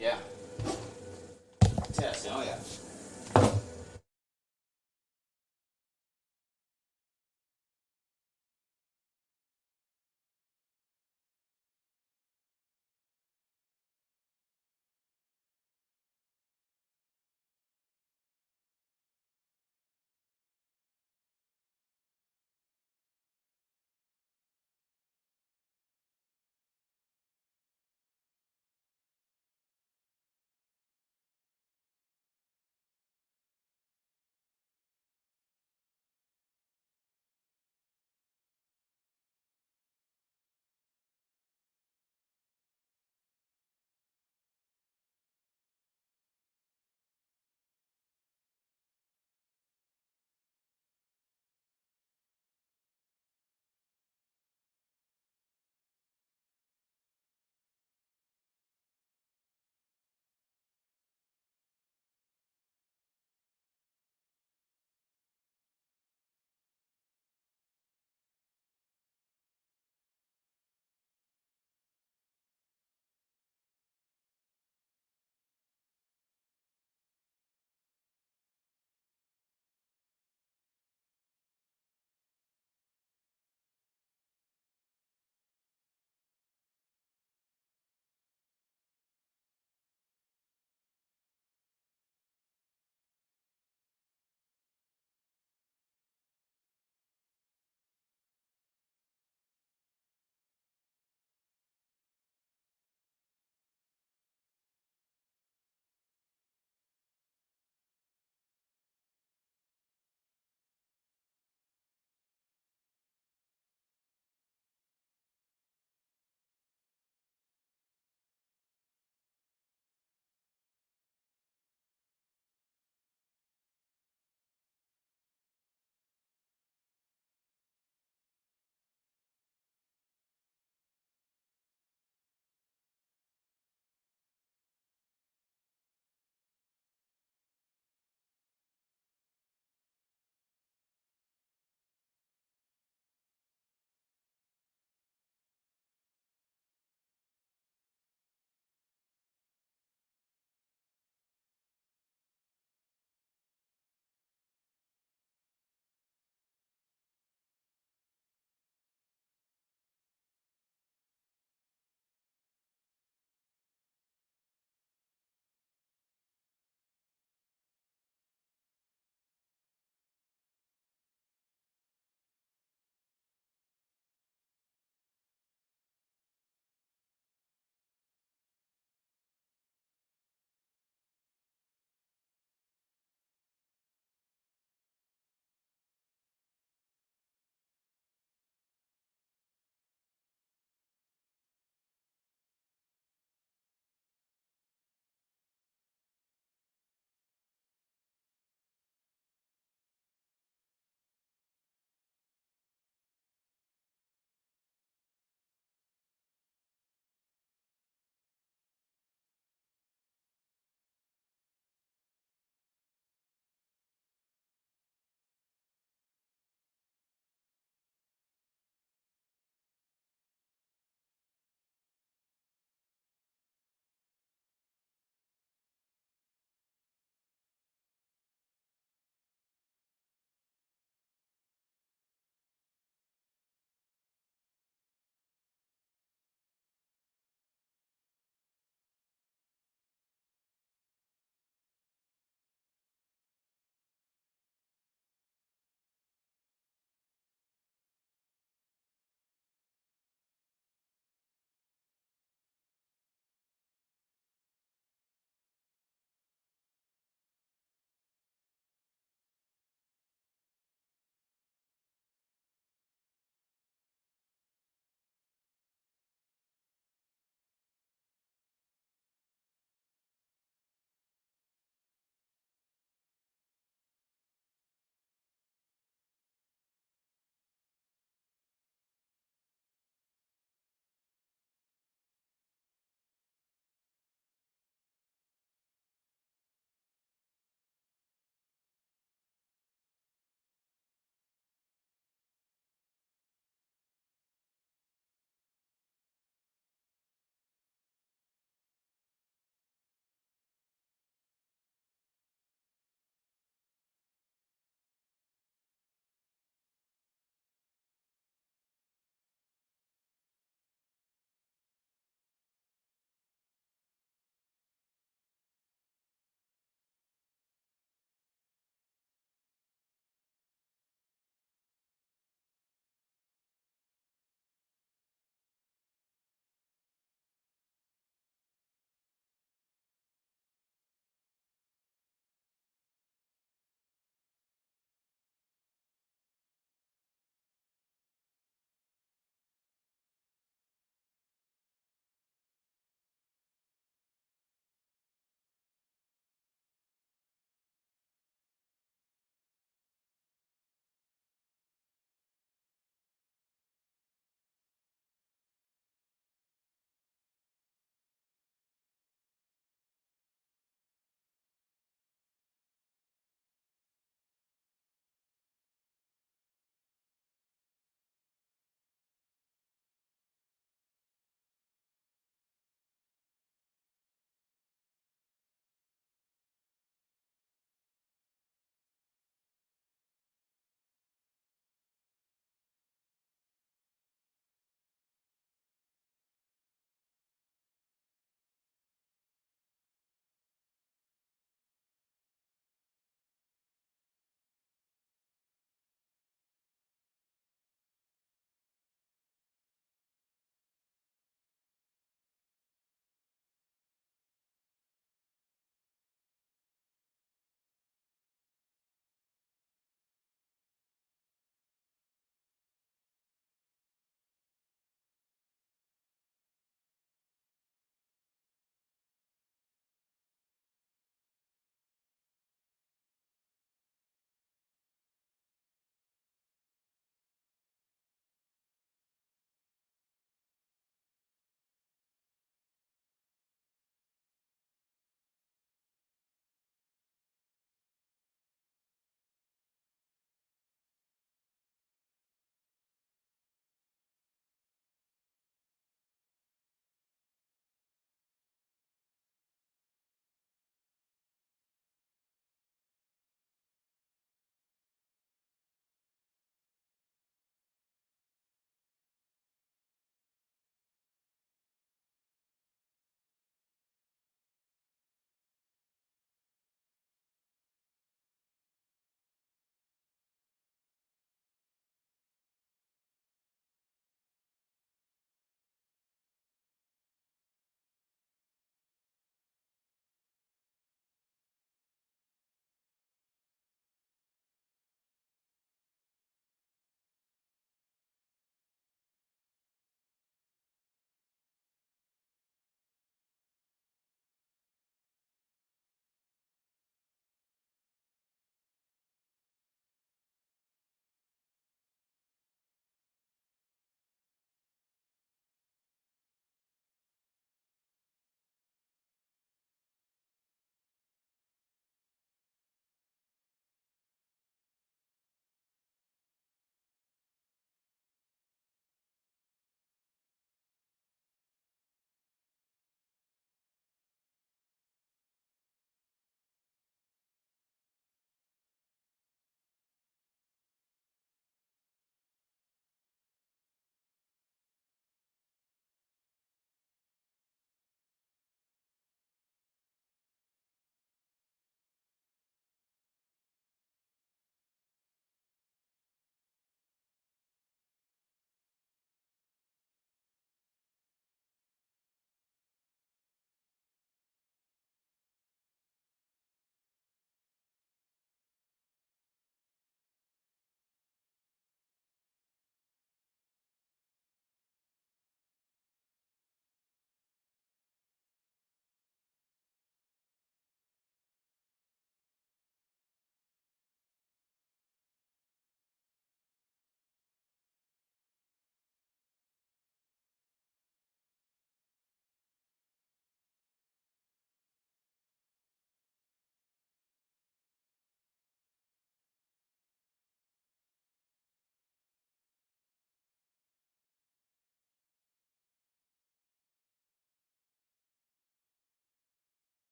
Yeah. Testing. Oh yeah.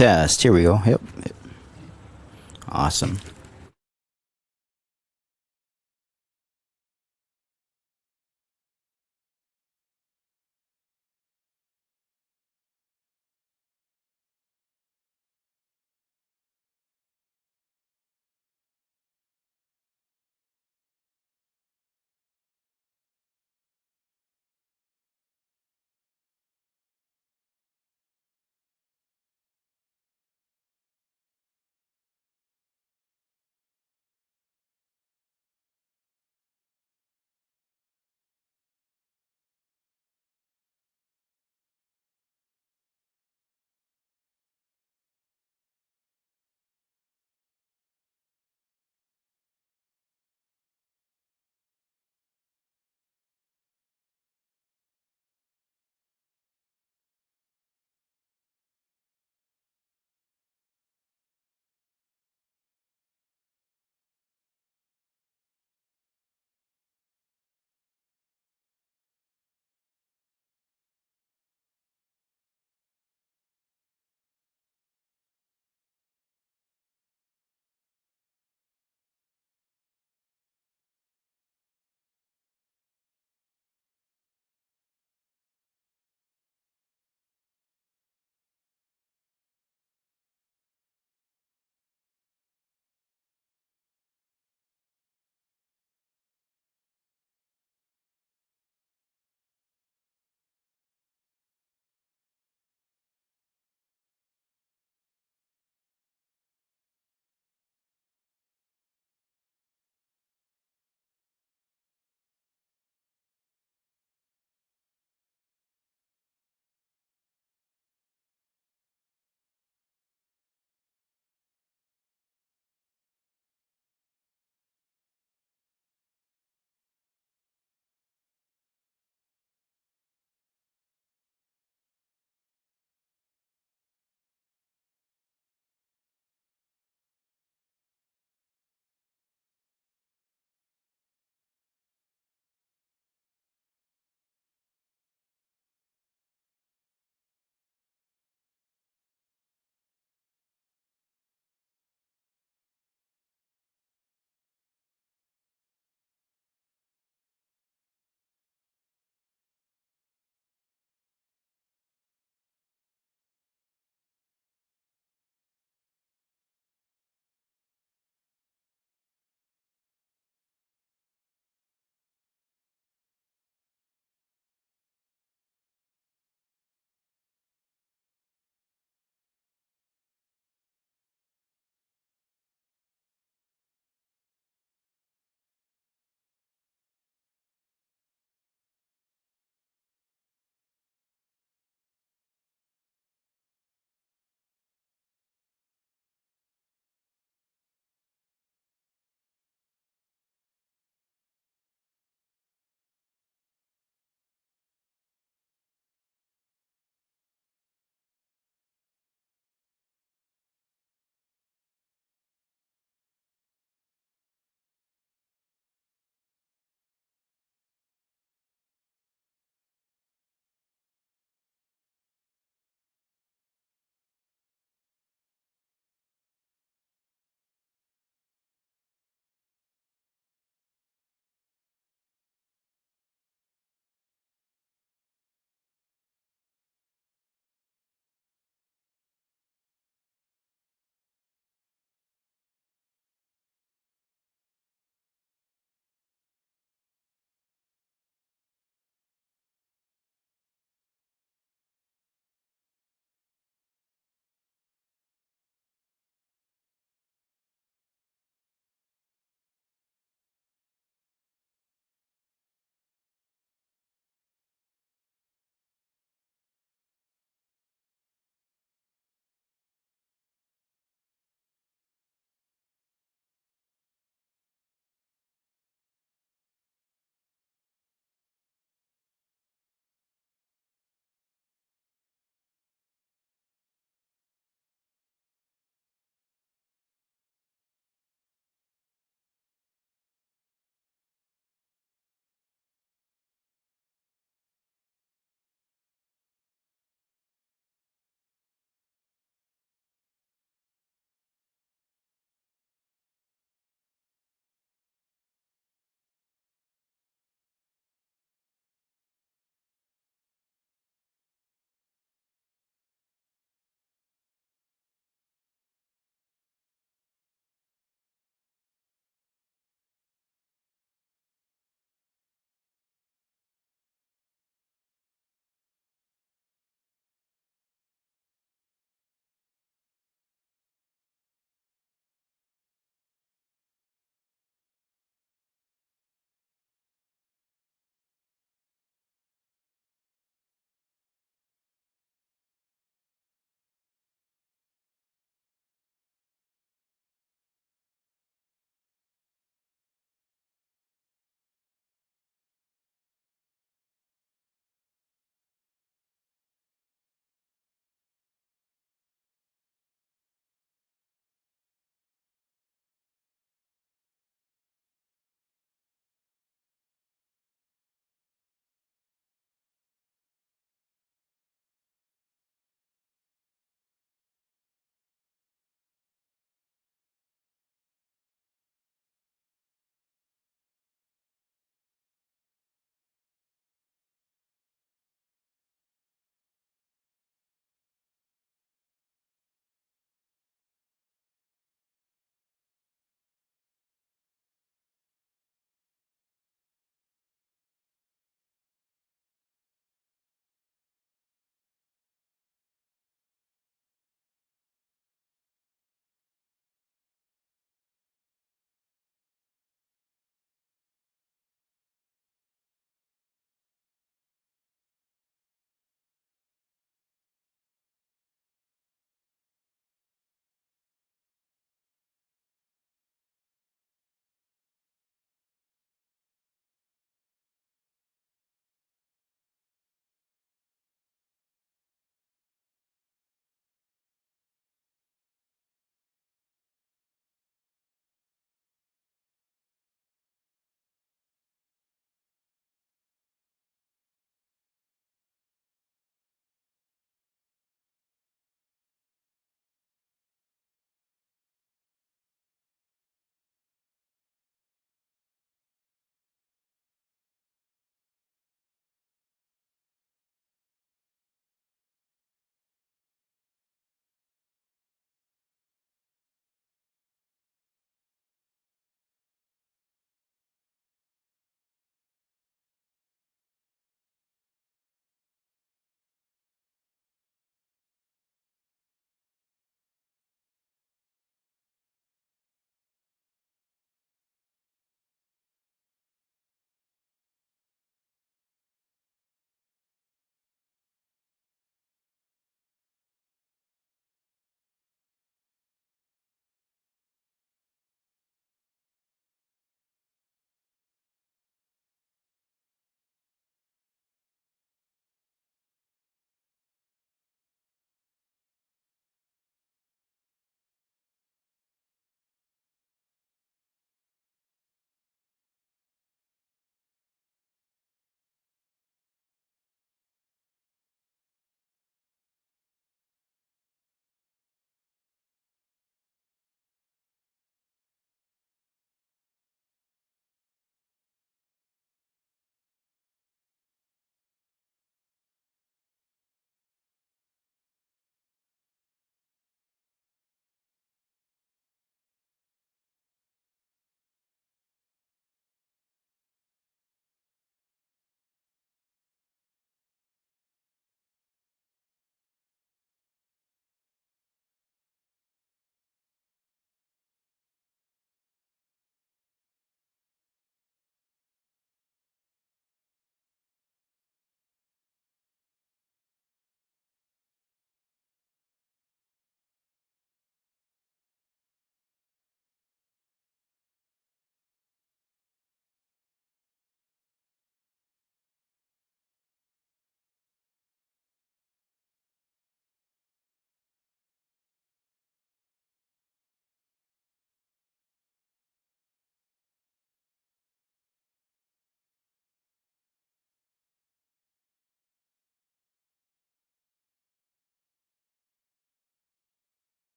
test. Here we go. Yep. Awesome.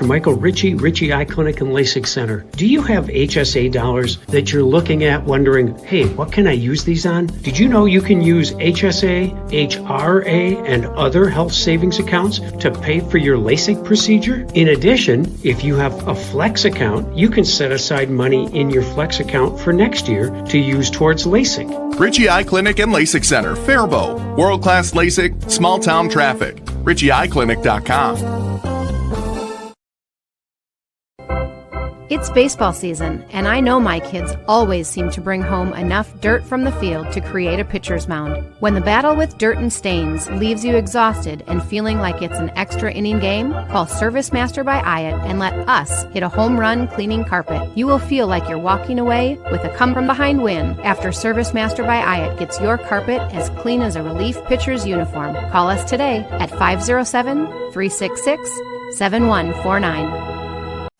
Dr. Michael Ritchie, Ritchie Eye Clinic and LASIK Center. Do you have HSA dollars that you're looking at wondering, hey, what can I use these on? Did you know you can use HSA, HRA, and other health savings accounts to pay for your LASIK procedure? In addition, if you have a Flex account, you can set aside money in your Flex account for next year to use towards LASIK. Ritchie Eye Clinic and LASIK Center, Faribault. World-class LASIK, small-town traffic. RitchieEyeClinic.com. It's baseball season, and I know my kids always seem to bring home enough dirt from the field to create a pitcher's mound. When the battle with dirt and stains leaves you exhausted and feeling like it's an extra inning game, call Service Master by Hyatt and let us hit a home run cleaning carpet. You will feel like you're walking away with a come-from-behind win after Service Master by Hyatt gets your carpet as clean as a relief pitcher's uniform. Call us today at 507-366-7149.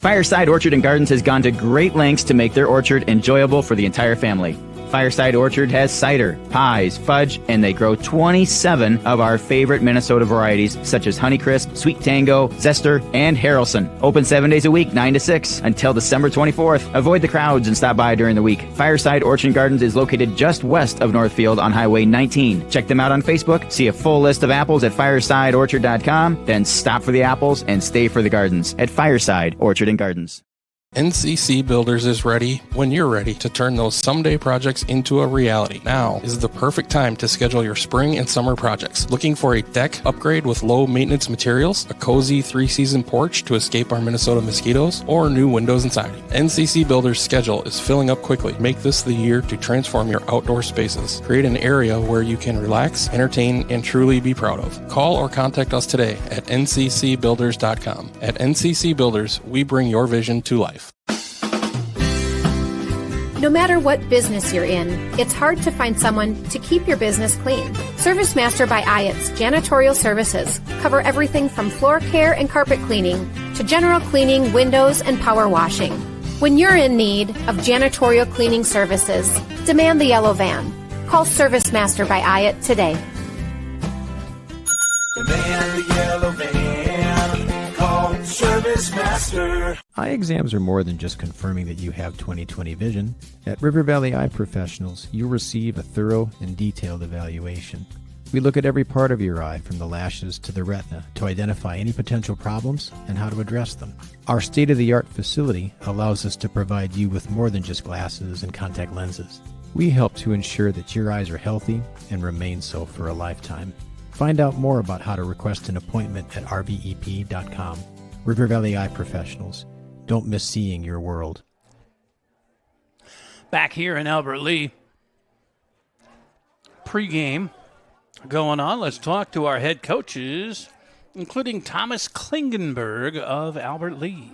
Fireside Orchard and Gardens has gone to great lengths to make their orchard enjoyable for the entire family. Fireside Orchard has cider, pies, fudge, and they grow 27 of our favorite Minnesota varieties, such as Honeycrisp, Sweet Tango, Zester, and Harrelson. Open 7 days a week, 9 to 6, until December 24th. Avoid the crowds and stop by during the week. Fireside Orchard and Gardens is located just west of Northfield on Highway 19. Check them out on Facebook, see a full list of apples at firesideorchard.com, then stop for the apples and stay for the gardens at Fireside Orchard and Gardens. NCC Builders is ready when you're ready to turn those someday projects into a reality. Now is the perfect time to schedule your spring and summer projects. Looking for a deck upgrade with low maintenance materials, a cozy 3-season porch to escape our Minnesota mosquitoes, or new windows and siding? NCC Builders' schedule is filling up quickly. Make this the year to transform your outdoor spaces. Create an area where you can relax, entertain, and truly be proud of. Call or contact us today at nccbuilders.com. At NCC Builders, we bring your vision to life. No matter what business you're in, it's hard to find someone to keep your business clean. Service Master by Hyatt's janitorial services cover everything from floor care and carpet cleaning to general cleaning, windows, and power washing. When you're in need of janitorial cleaning services, demand the yellow van. Call Service Master by Hyatt today. Demand the yellow van. Call Service Master. Eye exams are more than just confirming that you have 20/20 vision. At River Valley Eye Professionals, you'll receive a thorough and detailed evaluation. We look at every part of your eye, from the lashes to the retina, to identify any potential problems and how to address them. Our state-of-the-art facility allows us to provide you with more than just glasses and contact lenses. We help to ensure that your eyes are healthy and remain so for a lifetime. Find out more about how to request an appointment at rvep.com. River Valley Eye Professionals. Don't miss seeing your world. Back here in Albert Lea, pregame going on. Let's talk to our head coaches, including Thomas Klingenberg of Albert Lea.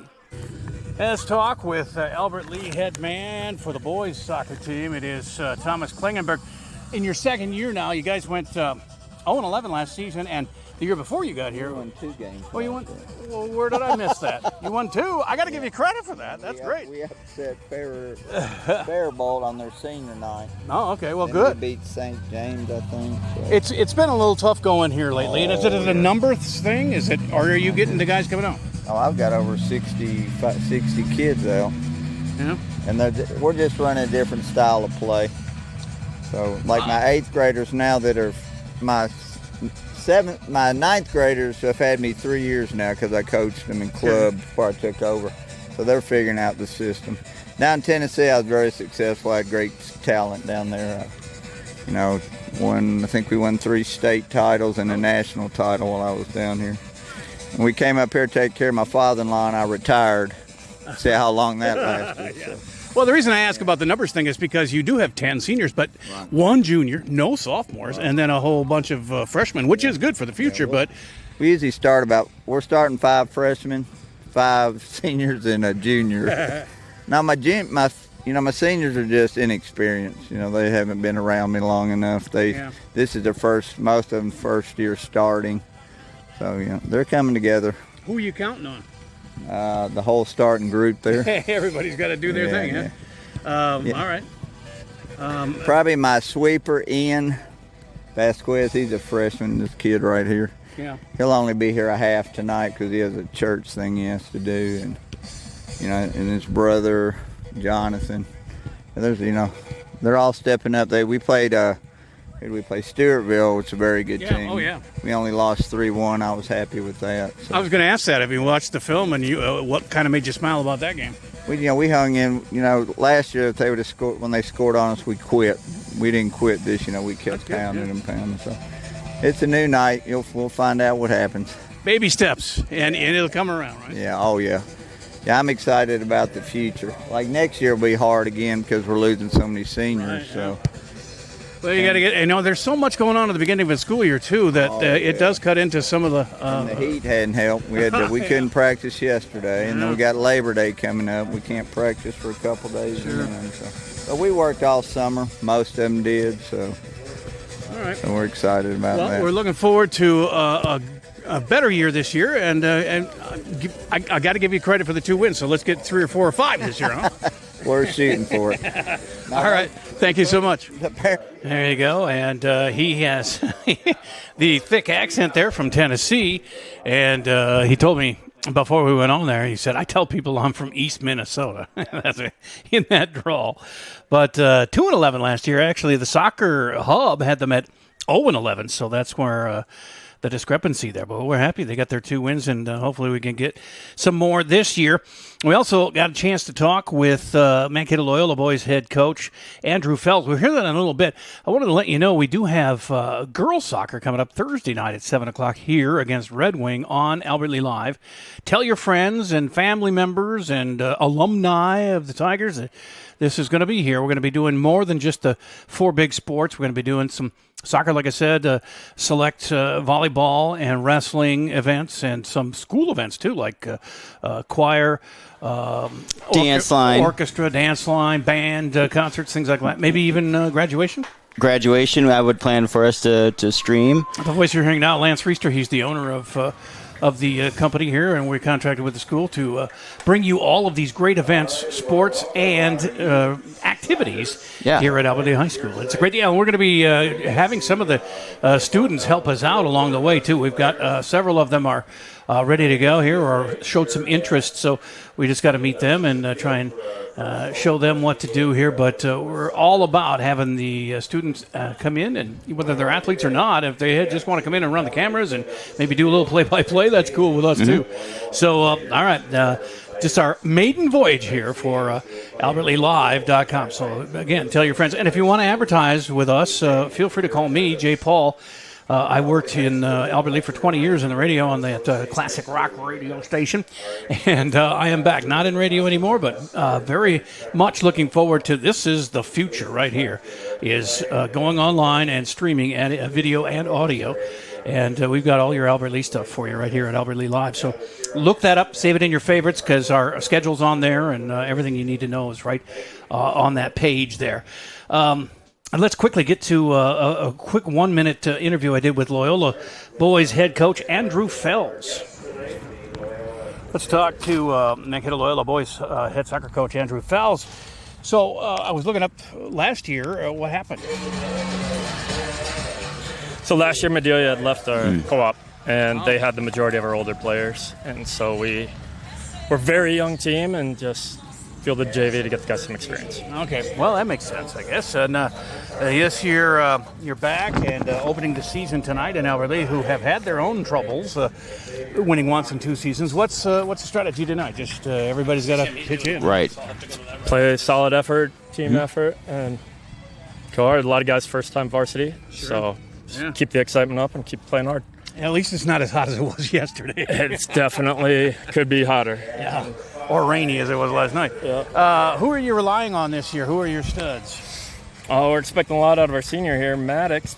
Let's talk with Albert Lea head man for the boys soccer team. It is Thomas Klingenberg. In your second year now, you guys went 0-11 last season, and the year before you got here, we won 2 games. Oh, you won? Well, where did I miss that? You won 2. I got to give you credit for that. That's great. We upset Faribault on their senior night. Oh, okay. Well, then good. We beat St. James, I think. So. It's been a little tough going here lately. And is it a numbers thing? Is it, or are you getting the guys coming out? Oh, I've got over 60 kids out. Yeah. And we're just running a different style of play. So, like my 8th graders now that are my 9th graders have had me 3 years now because I coached them in club before I took over. So they're figuring out the system. Down in Tennessee, I was very successful. I had great talent down there. I think we won 3 state titles and a national title while I was down here. And we came up here to take care of my father-in-law, and I retired. See how long that lasted. Yeah. Well, the reason I ask about the numbers thing is because you do have 10 seniors, but 1 junior, no sophomores, and then a whole bunch of freshmen, which is good for the future. But we usually we're starting 5 freshmen, 5 seniors, and a junior. Now my seniors are just inexperienced. They haven't been around me long enough. This is most of them first year starting. So they're coming together. Who are you counting on? The whole starting group there. Everybody's got to do their thing, huh? All right. Probably my sweeper, Ian Vasquez. He's a freshman, this kid right here. Yeah. He'll only be here a half tonight because he has a church thing he has to do, and and his brother Jonathan. They're all stepping up. We played. Who did we play? Stewartville, which is a very good team. Oh, yeah. We only lost 3-1. I was happy with that. So. I was going to ask that. Have you watched the film, and what kind of made you smile about that game? We hung in. Last year if they would have scored when they scored on us, we quit. We didn't quit this. We kept pounding and pounding. So it's a new night. We'll find out what happens. Baby steps, and it'll come around, right? Yeah. Oh yeah. Yeah, I'm excited about the future. Like next year will be hard again because we're losing so many seniors. Right, so. Well, you got to get. There's so much going on at the beginning of the school year too that it does cut into some of the. And the heat hadn't helped. We couldn't practice yesterday, and then we got Labor Day coming up. We can't practice for a couple days. Sure. But we worked all summer. Most of them did. So. All right. So we're excited about that. Well, we're looking forward to a better year this year, and I got to give you credit for the 2 wins. So let's get 3 or 4 or 5 this year, huh? We're shooting for it. All right. Thank you so much. There you go. And he has the thick accent there from Tennessee. And he told me before we went on there, he said, I tell people I'm from East Minnesota. That's in that drawl. But 2-11 last year. Actually, the Soccer Hub had them at 0-11. So that's where the discrepancy there. But we're happy they got their 2 wins, and hopefully we can get some more this year. We also got a chance to talk with Mankato Loyola boys head coach Andrew Fells. We'll hear that in a little bit. I wanted to let you know we do have girls soccer coming up Thursday night at 7 o'clock here against Red Wing on Albert Lea Live. Tell your friends and family members and alumni of the Tigers that this is going to be here. We're going to be doing more than just the 4 big sports. We're going to be doing some soccer, like I said, select volleyball and wrestling events, and some school events too, like choir, dance line, orchestra, dance line, band, concerts, things like that. Maybe even graduation. Graduation, I would plan for us to stream. The voice you're hearing now, Lance Reister, he's the owner of the company here, and we're contracted with the school to bring you all of these great events, sports, and activities here at Albert Lea High School. It's a great deal. We're going to be having some of the students help us out along the way, too. We've got several of them are ready to go here or showed some interest, so we just got to meet them and try and show them what to do here. But we're all about having the students come in, and whether they're athletes or not, if they just want to come in and run the cameras and maybe do a little play-by-play, that's cool with us too. So, all right, just our maiden voyage here for AlbertLeaLive.com. So, again, tell your friends. And if you want to advertise with us, feel free to call me, Jay Paul. I worked in Albert Lea for 20 years in the radio on that classic rock radio station, and I am back, not in radio anymore, but very much looking forward to this is the future right here, is going online and streaming and video and audio. And we've got all your Albert Lea stuff for you right here at Albert Lea Live. So look that up, save it in your favorites, because our schedule's on there, and everything you need to know is right on that page there. And let's quickly get to a quick 1-minute interview I did with Loyola boys head coach Andrew Fells. Let's talk to Mankato Loyola boys head soccer coach Andrew Fells. So I was looking up last year. What happened? So last year Medelia had left our co-op, and they had the majority of our older players. And so we're a very young team and just fielded JV to get the guys some experience. Okay, well, that makes sense, I guess. And this year you're back and opening the season tonight in Albert Lea, who have had their own troubles winning once in 2 seasons. What's the strategy tonight? Just everybody's got to pitch in. Right. Play a solid effort, team effort, and go hard. A lot of guys first-time varsity, so keep the excitement up and keep playing hard. At least it's not as hot as it was yesterday. It's definitely could be hotter. Yeah. Or rainy as it was last night. Yeah. Who are you relying on this year? Who are your studs? Oh, we're expecting a lot out of our senior here, Maddox.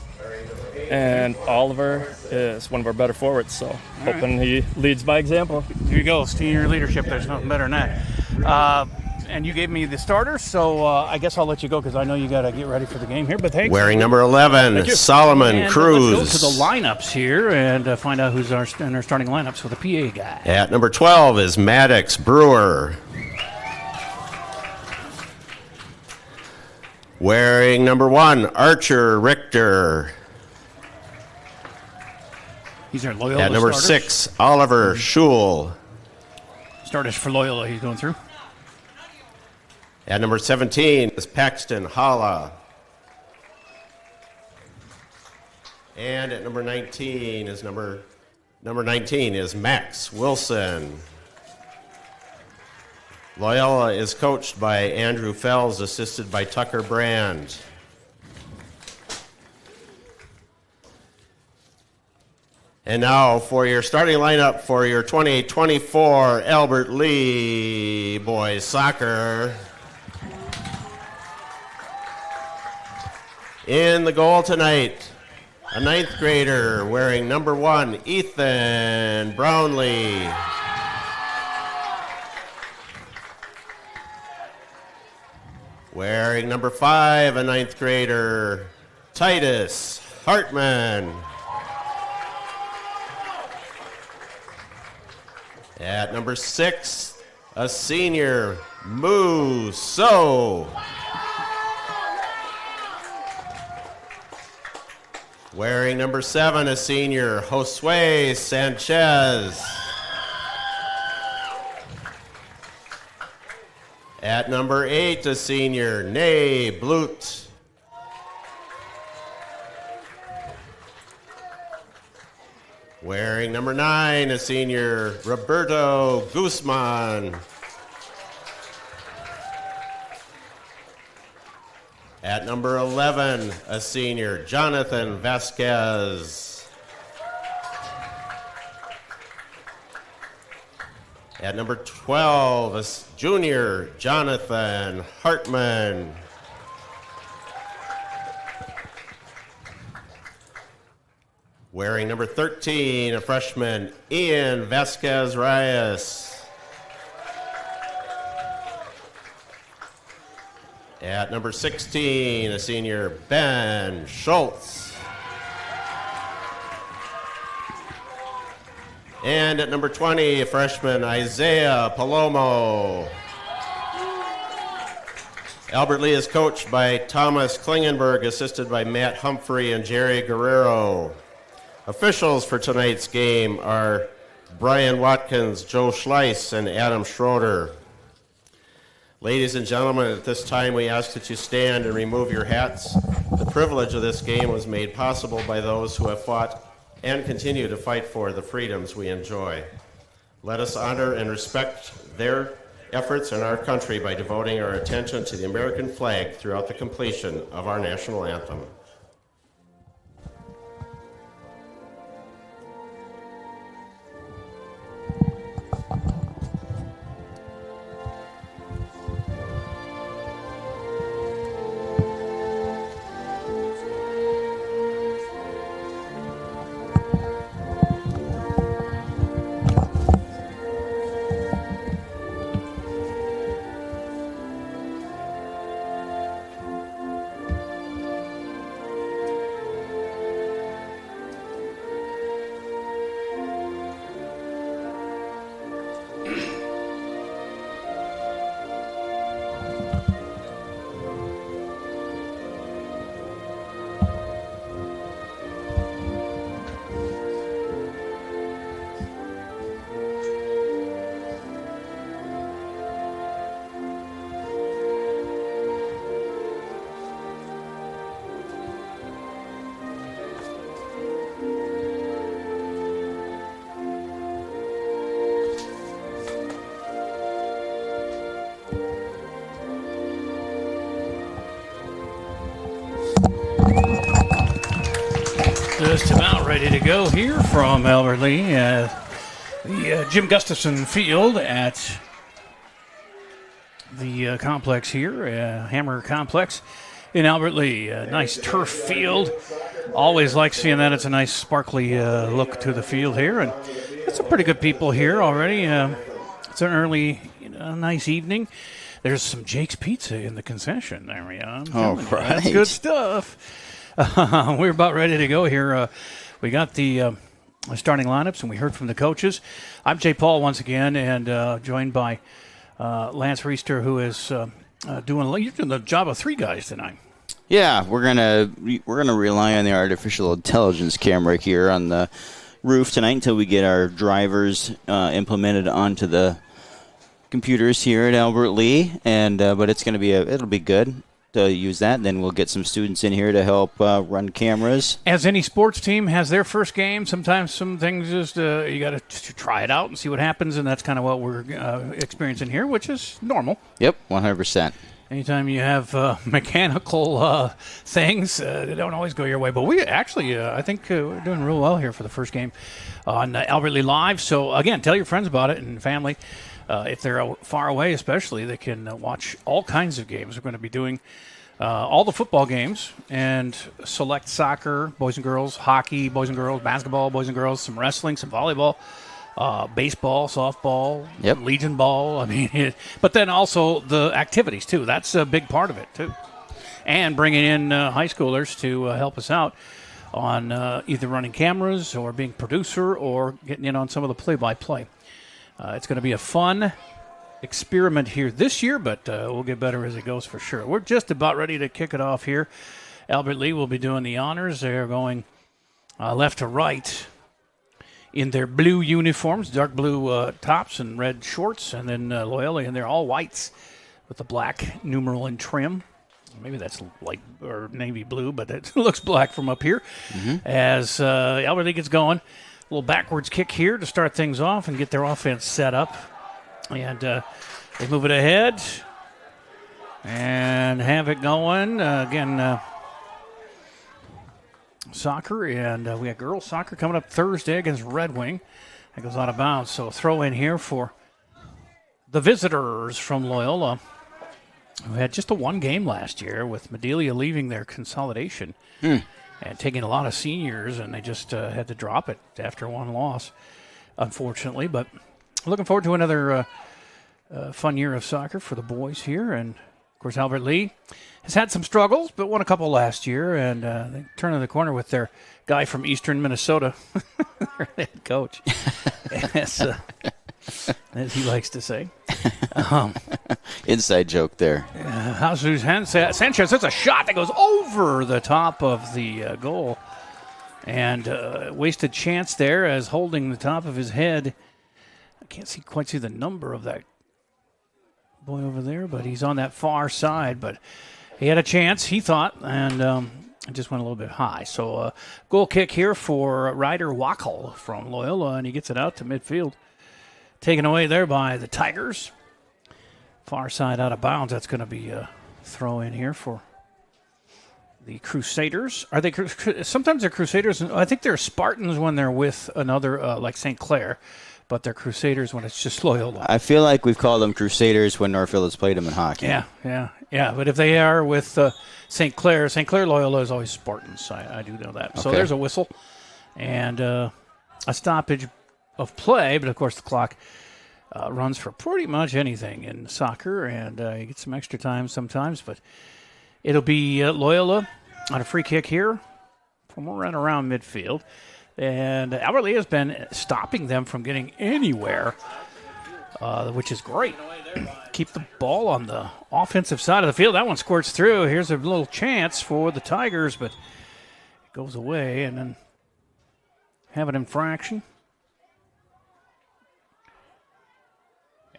And Oliver is one of our better forwards, so hoping he leads by example. Here you go, senior leadership. There's nothing better than that. And you gave me the starters, so I guess I'll let you go because I know you got to get ready for the game here. But thanks. Wearing number 11, Solomon Cruz. Let's go to the lineups here and find out who's in our starting lineups with the PA guy. At number 12 is Maddox Brewer. Wearing number 1, Archer Richter. He's our Loyola At number starter. 6, Oliver Schul. Starters for Loyola he's going through. At number 17 is Paxton Hala. And at number 19 is number 19 is Max Wilson. Loyola is coached by Andrew Fells, assisted by Tucker Brand. And now for your starting lineup for your 2024 Albert Lee boys soccer. In the goal tonight, a 9th grader wearing number 1, Ethan Brownlee. Wearing number 5, a 9th grader, Titus Hartman. At number 6, a senior, Muso. Wearing number 7, a senior, Josue Sanchez. At number 8, a senior, Nay Blut. Wearing number 9, a senior, Roberto Guzman. At number 11, a senior, Jonathan Vasquez. At number 12, a junior, Jonathan Hartman. Wearing number 13, a freshman, Ian Vasquez Reyes. At number 16, a senior, Ben Schultz. And at number 20, a freshman, Isaiah Palomo. Albert Lee is coached by Thomas Klingenberg, assisted by Matt Humphrey and Jerry Guerrero. Officials for tonight's game are Brian Watkins, Joe Schleiss, and Adam Schroeder. Ladies and gentlemen, at this time we ask that you stand and remove your hats. The privilege of this game was made possible by those who have fought and continue to fight for the freedoms we enjoy. Let us honor and respect their efforts in our country by devoting our attention to the American flag throughout the completion of our national anthem. Just about ready to go here from Albert Lee, the Jim Gustafson Field at the complex here, Hammer Complex in Albert Lee. Nice turf field. Always like seeing that. It's a nice sparkly look to the field here, and it's some pretty good people here already. It's an early, nice evening. There's some Jake's Pizza in the concession. There we are. Right. That's good stuff. We're about ready to go here. We got the starting lineups, and we heard from the coaches. I'm Jay Paul once again, and joined by Lance Reister, who is you're doing the job of three guys tonight. Yeah, we're gonna rely on the artificial intelligence camera here on the roof tonight until we get our drivers implemented onto the computers here at Albert Lee, and but it's going to be it'll be good to use that. And then we'll get some students in here to help run cameras. As any sports team has their first game, sometimes some things just you got to try it out and see what happens, and that's kind of what we're experiencing here, which is normal. Yep, 100%. Anytime you have mechanical things, they don't always go your way. But we actually, I think we're doing real well here for the first game on Albert Lee Live. So, again, tell your friends about it and family. If they're far away especially, they can watch all kinds of games. We're going to be doing all the football games and select soccer, boys and girls, hockey, boys and girls, basketball, boys and girls, some wrestling, some volleyball, baseball, softball, Legion ball. I mean, but then also the activities, too. That's a big part of it, too. And bringing in high schoolers to help us out on either running cameras or being producer or getting in on some of the play-by-play. It's going to be a fun experiment here this year, but we'll get better as it goes for sure. We're just about ready to kick it off here. Albert Lee will be doing the honors. They're going left to right in their blue uniforms, dark blue tops and red shorts, and then Loyola in their all whites with the black numeral and trim. Maybe that's light or navy blue, but it looks black from up here. As Albert Lee gets going. A little backwards kick here to start things off and get their offense set up. And they move it ahead and have it going. Again, soccer, and we got girls soccer coming up Thursday against Red Wing. That goes out of bounds. So throw in here for the visitors from Loyola, who had just a one game last year with Medelia leaving their consolidation. And taking a lot of seniors, and they just had to drop it after one loss, unfortunately. But looking forward to another fun year of soccer for the boys here. And, of course, Albert Lee has had some struggles, but won a couple last year. And they turning the corner with their guy from eastern Minnesota, their head coach, as he likes to say. Inside joke there. Jesus Sanchez, that's a shot that goes over the top of the goal. And wasted chance there as holding the top of his head. I can't quite see the number of that boy over there, but he's on that far side. But he had a chance, he thought, and it just went a little bit high. So goal kick here for Ryder Wackel from Loyola, and he gets it out to midfield. Taken away there by the Tigers. Far side out of bounds. That's going to be a throw in here for the Crusaders. Are they? Sometimes they're Crusaders. I think they're Spartans when they're with another, like St. Clair, but they're Crusaders when it's just Loyola. I feel like we've called them Crusaders when Northfield has played them in hockey. Yeah. But if they are with St. Clair Loyola is always Spartans. I do know that. Okay. So there's a whistle and a stoppage of play, but of course the clock runs for pretty much anything in soccer, and you get some extra time sometimes, but it'll be Loyola on a free kick here from around midfield, and Albert Lee has been stopping them from getting anywhere, which is great. Keep the ball on the offensive side of the field. That one squirts through. Here's a little chance for the Tigers, but it goes away, and then have an infraction.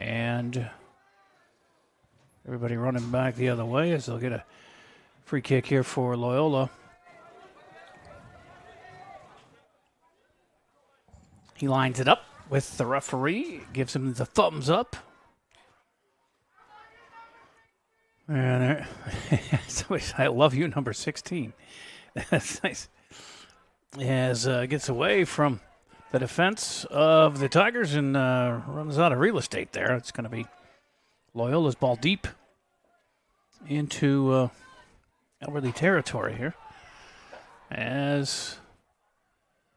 And everybody running back the other way as they'll get a free kick here for Loyola. He lines it up with the referee, gives him the thumbs up. And I love you, number 16. That's nice. As gets away from the defense of the Tigers and runs out of real estate there. It's going to be Loyola's ball deep into Albert Lee territory here. As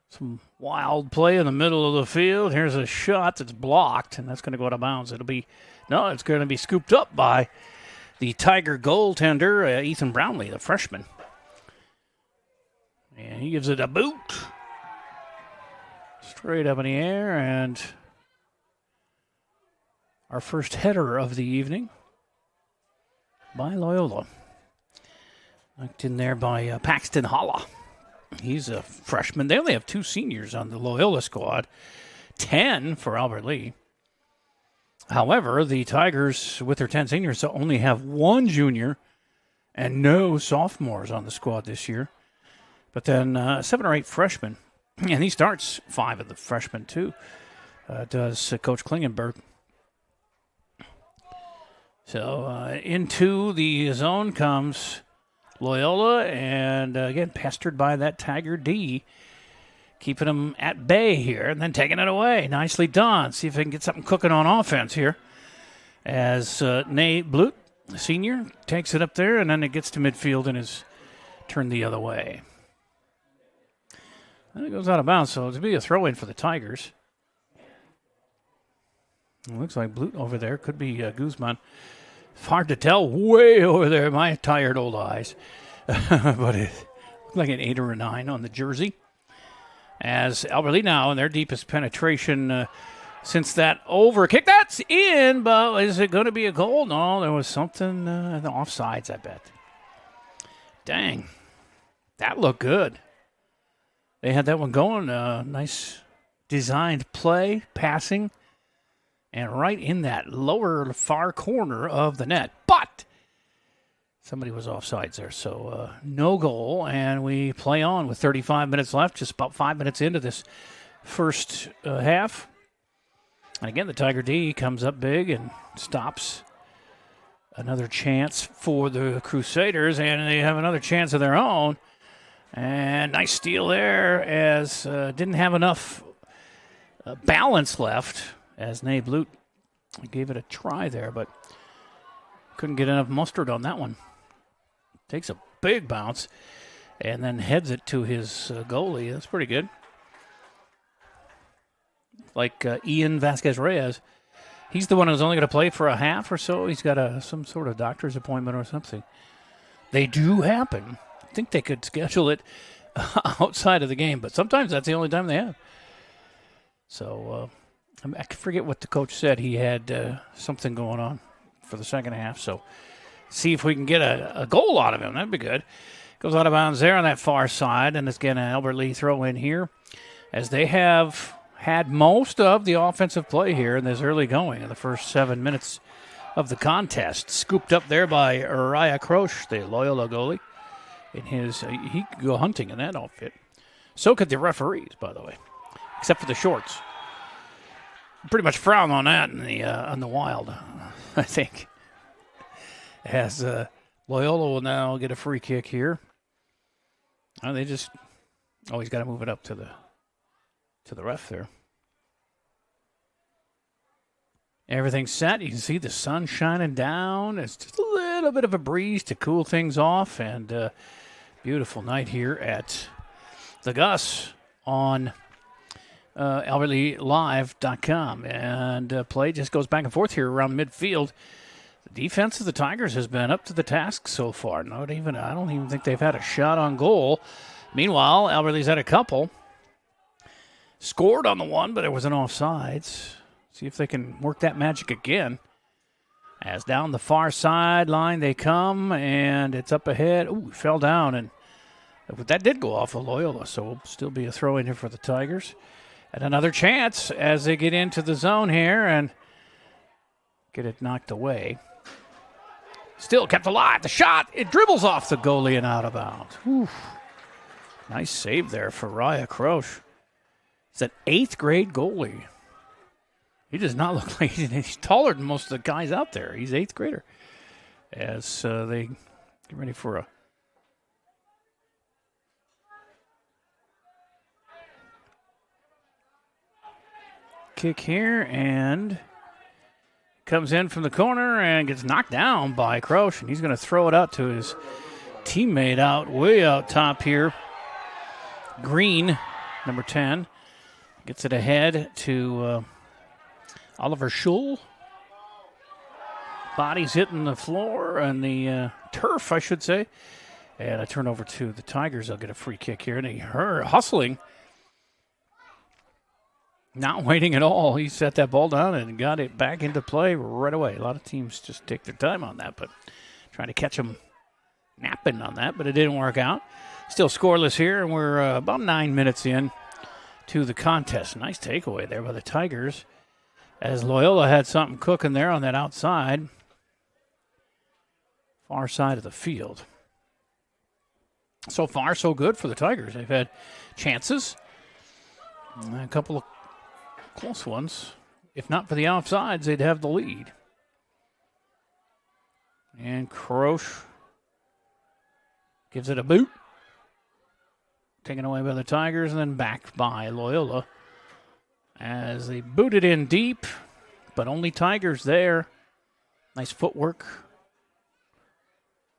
some wild play in the middle of the field. Here's a shot that's blocked, and that's going to go out of bounds. It's going to be scooped up by the Tiger goaltender, Ethan Brownlee, the freshman. And he gives it a boot. Straight up in the air, and our first header of the evening by Loyola. Knocked in there by Paxton Holla. He's a freshman. They only have 2 seniors on the Loyola squad, 10 for Albert Lea. However, the Tigers, with their 10 seniors, only have 1 junior and no sophomores on the squad this year. But then 7 or 8 freshmen. And he starts 5 of the freshmen, too, does Coach Klingenberg. So into the zone comes Loyola, and again, pestered by that Tiger D, keeping them at bay here, and then taking it away. Nicely done. See if they can get something cooking on offense here. As Nate Blut, senior, takes it up there, and then it gets to midfield and is turned the other way. And it goes out of bounds, so it'll be a throw-in for the Tigers. It looks like Blut over there. Could be Guzman. It's hard to tell way over there, my tired old eyes. But it looked like an 8 or a 9 on the jersey. As Albert Lea now in their deepest penetration since that over kick. That's in, but is it going to be a goal? No, there was something the offsides, I bet. Dang. That looked good. They had that one going. Nice designed play, passing, and right in that lower far corner of the net. But somebody was offsides there, so no goal, and we play on with 35 minutes left, just about 5 minutes into this first half. And again, the Tiger D comes up big and stops another chance for the Crusaders, and they have another chance of their own. And nice steal there, as didn't have enough balance left, as Nate Blut gave it a try there, but couldn't get enough mustard on that one. Takes a big bounce and then heads it to his goalie. That's pretty good. Like Ian Vasquez-Reyes. He's the one who's only going to play for a half or so. He's got some sort of doctor's appointment or something. They do happen. I think they could schedule it outside of the game, but sometimes that's the only time they have. So I forget what the coach said. He had something going on for the second half, so see if we can get a goal out of him. That'd be good. Goes out of bounds there on that far side, and it's going to Albert Lea throw in here, as they have had most of the offensive play here in this early going in the first 7 minutes of the contest. Scooped up there by Raya Croce, the Loyola goalie. In his, he could go hunting in that outfit. So could the referees, by the way, except for the shorts. Pretty much frown on that on the Wild, I think. As Loyola will now get a free kick here. They just always got to move it up to the ref there. Everything's set. You can see the sun shining down. It's just a little bit of a breeze to cool things off, and beautiful night here at the Gus on AlbertLeeLive.com. And play just goes back and forth here around midfield. The defense of the Tigers has been up to the task so far. I don't even think they've had a shot on goal. Meanwhile, Albert Lee's had a couple. Scored on the one, but it was an offsides. See if they can work that magic again. As down the far sideline they come, and it's up ahead. Ooh, fell down, and that did go off of Loyola, so it'll still be a throw in here for the Tigers. And another chance as they get into the zone here and get it knocked away. Still kept alive. The shot, it dribbles off the goalie and out of bounds. Whew. Nice save there for Raya Croce. He's an 8th grade goalie. He does not look like he's taller than most of the guys out there. He's 8th grader. As they get ready for a kick here, and comes in from the corner and gets knocked down by Croce, and he's going to throw it out to his teammate out way out top here. Green, number 10, gets it ahead to Oliver Schull. Body's hitting the floor and the turf, I should say. And a turnover to the Tigers. They'll get a free kick here. And her hustling. Not waiting at all. He set that ball down and got it back into play right away. A lot of teams just take their time on that, but trying to catch him napping on that, but it didn't work out. Still scoreless here, and we're about 9 minutes in to the contest. Nice takeaway there by the Tigers, as Loyola had something cooking there on that outside, far side of the field. So far, so good for the Tigers. They've had chances, a couple of close ones. If not for the offsides, they'd have the lead. And Croche gives it a boot. Taken away by the Tigers and then back by Loyola as they boot it in deep, but only Tigers there. Nice footwork.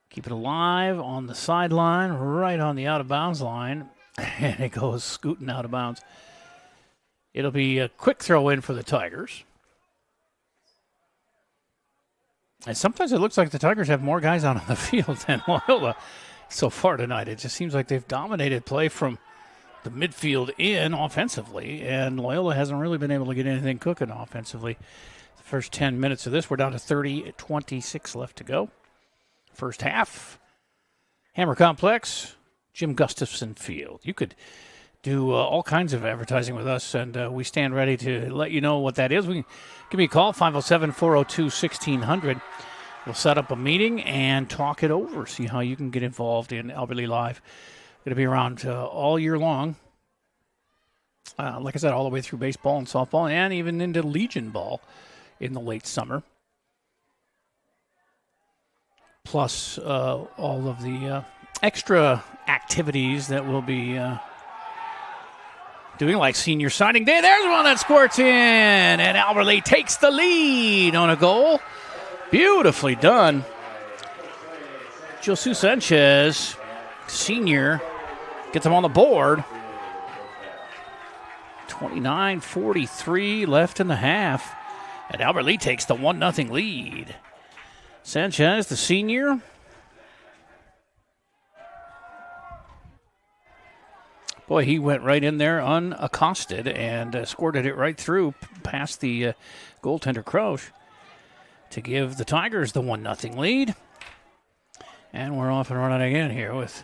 Keep it alive on the sideline, right on the out-of-bounds line, and it goes scooting out of bounds. It'll be a quick throw in for the Tigers. And sometimes it looks like the Tigers have more guys out on the field than Loyola so far tonight. It just seems like they've dominated play from the midfield in offensively, and Loyola hasn't really been able to get anything cooking offensively. The first 10 minutes of this, we're down to 30-26 left to go. First half, Hammer Complex, Jim Gustafson Field. You could do all kinds of advertising with us, and we stand ready to let you know what that is. Give me a call, 507-402-1600. We'll set up a meeting and talk it over, see how you can get involved in Albert Lea Live. Going to be around all year long. Like I said, all the way through baseball and softball, and even into Legion ball in the late summer. Plus all of the extra activities that we'll be doing, like senior signing day. There's one that squirts in, and Albert Lea takes the lead on a goal. Beautifully done. Josu Sanchez, senior, gets him on the board. 29:43 left in the half, and Albert Lea takes the 1-0 lead. Sanchez, the senior. Boy, he went right in there unaccosted and squirted it right through past the goaltender Croche to give the Tigers the 1-0 lead. And we're off and running again here with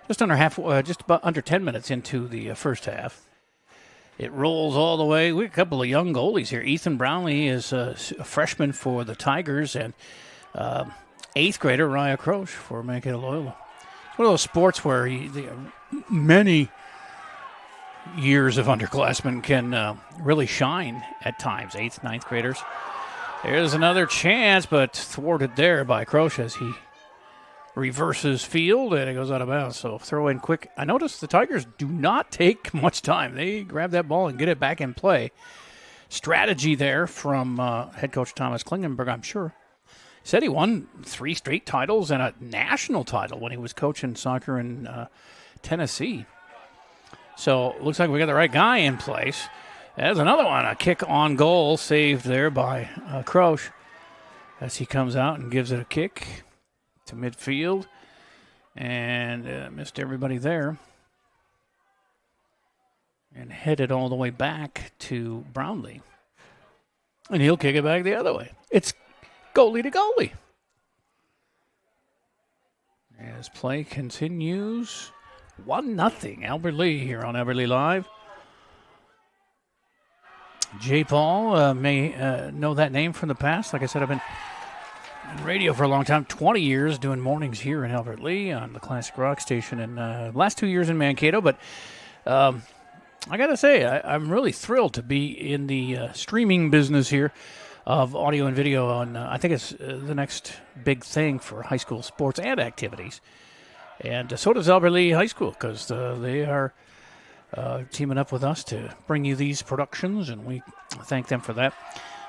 just about under 10 minutes into the first half. It rolls all the way. We have a couple of young goalies here. Ethan Brownlee is a freshman for the Tigers, and 8th grader Raya Croche for Mankato Loyola. It's one of those sports where many years of underclassmen can really shine at times. 8th, 9th graders. There's another chance, but thwarted there by Croche as he reverses field, and it goes out of bounds. So throw in quick. I noticed the Tigers do not take much time. They grab that ball and get it back in play. Strategy there from head coach Thomas Klingenberg, I'm sure. Said he won 3 straight titles and a national title when he was coaching soccer in Tennessee. So looks like we got the right guy in place. There's another one, a kick on goal saved there by Croche as he comes out and gives it a kick to midfield, and missed everybody there, and headed all the way back to Brownlee. And he'll kick it back the other way. It's goalie to goalie. As play continues, 1-0 Albert Lea here on Albert Lea Live. Jay Paul may know that name from the past. Like I said, I've been on radio for a long time, 20 years doing mornings here in Albert Lea on the Classic Rock Station, and last 2 years in Mankato. But I got to say, I'm really thrilled to be in the streaming business here of audio and video. On I think it's the next big thing for high school sports and activities. And so does Albert Lea High School, because they are teaming up with us to bring you these productions, and we thank them for that.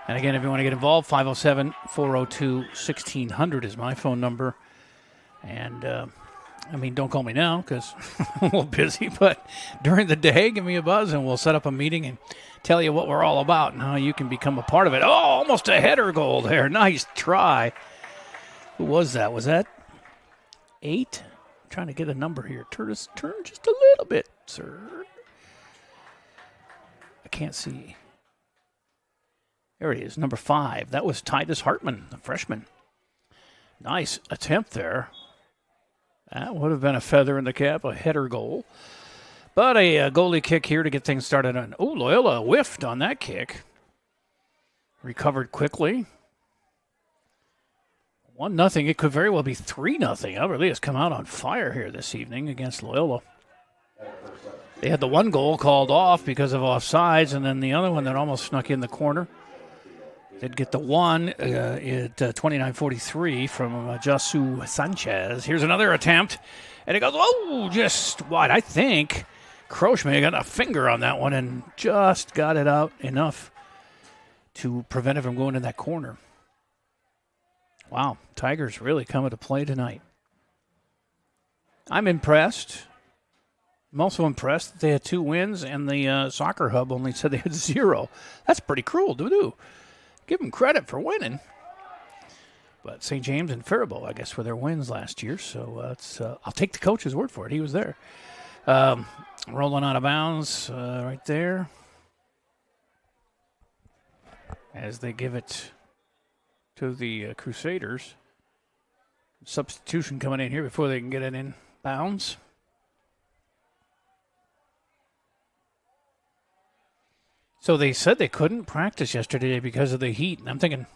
And again, if you want to get involved, 507-402-1600 is my phone number. And, don't call me now because I'm a little busy, but during the day, give me a buzz and we'll set up a meeting and tell you what we're all about and how you can become a part of it. Oh, almost a header goal there. Nice try. Who was that? Was that 8? I'm trying to get a number here. Turn just a little bit, sir. I can't see. There it is, number 5. That was Titus Hartman, the freshman. Nice attempt there. That would have been a feather in the cap, a header goal. But a goalie kick here to get things started on. Oh, Loyola whiffed on that kick. Recovered quickly. 1-0. It could very well be 3-0. Albert Lea has come out on fire here this evening against Loyola. They had the one goal called off because of offsides, and then the other one that almost snuck in the corner. They'd get the one at 29:43 from Jasu Sanchez. Here's another attempt, and it goes, just wide. I think Croce may have got a finger on that one and just got it out enough to prevent it from going in that corner. Wow, Tigers really coming to play tonight. I'm impressed. I'm also impressed that they had 2 wins, and the Soccer Hub only said they had 0. That's pretty cruel, doo-doo. Give them credit for winning. But St. James and Faribault, I guess, were their wins last year, so I'll take the coach's word for it. He was there. Rolling out of bounds right there as they give it to the Crusaders. Substitution coming in here before they can get it in bounds. So they said they couldn't practice yesterday because of the heat. And I'm thinking,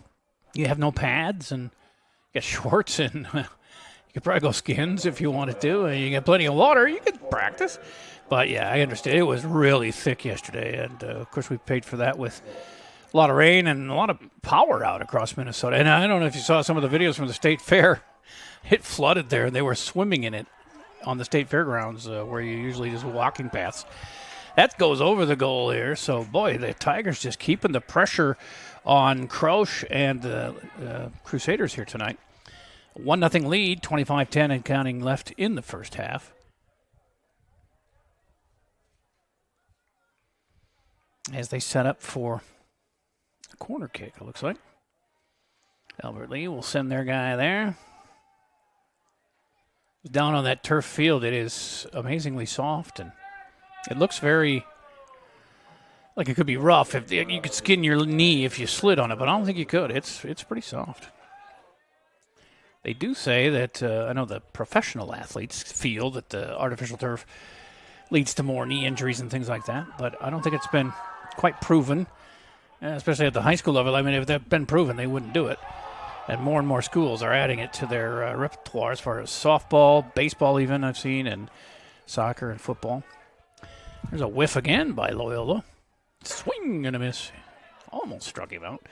you have no pads and you got shorts and you could probably go skins if you wanted to. And you got plenty of water. You could practice. But, yeah, I understand. It was really thick yesterday. And, of course, we paid for that with a lot of rain and a lot of power out across Minnesota. And I don't know if you saw some of the videos from the State Fair. It flooded there, and they were swimming in it on the State Fairgrounds where you usually just walking paths. That goes over the goal here. So, boy, the Tigers just keeping the pressure on Croce and the Crusaders here tonight. 1-0 lead, 25-10 and counting left in the first half. As they set up for a corner kick, it looks like. Albert Lea will send their guy there. Down on that turf field, it is amazingly soft, and it looks very like it could be rough. If you could skin your knee if you slid on it, but I don't think you could. It's pretty soft. They do say that, I know the professional athletes feel that the artificial turf leads to more knee injuries and things like that, but I don't think it's been quite proven, especially at the high school level. I mean, if they'd been proven, they wouldn't do it. And more schools are adding it to their repertoire as far as softball, baseball even, I've seen, and soccer and football. There's a whiff again by Loyola. Swing and a miss. Almost struck him out.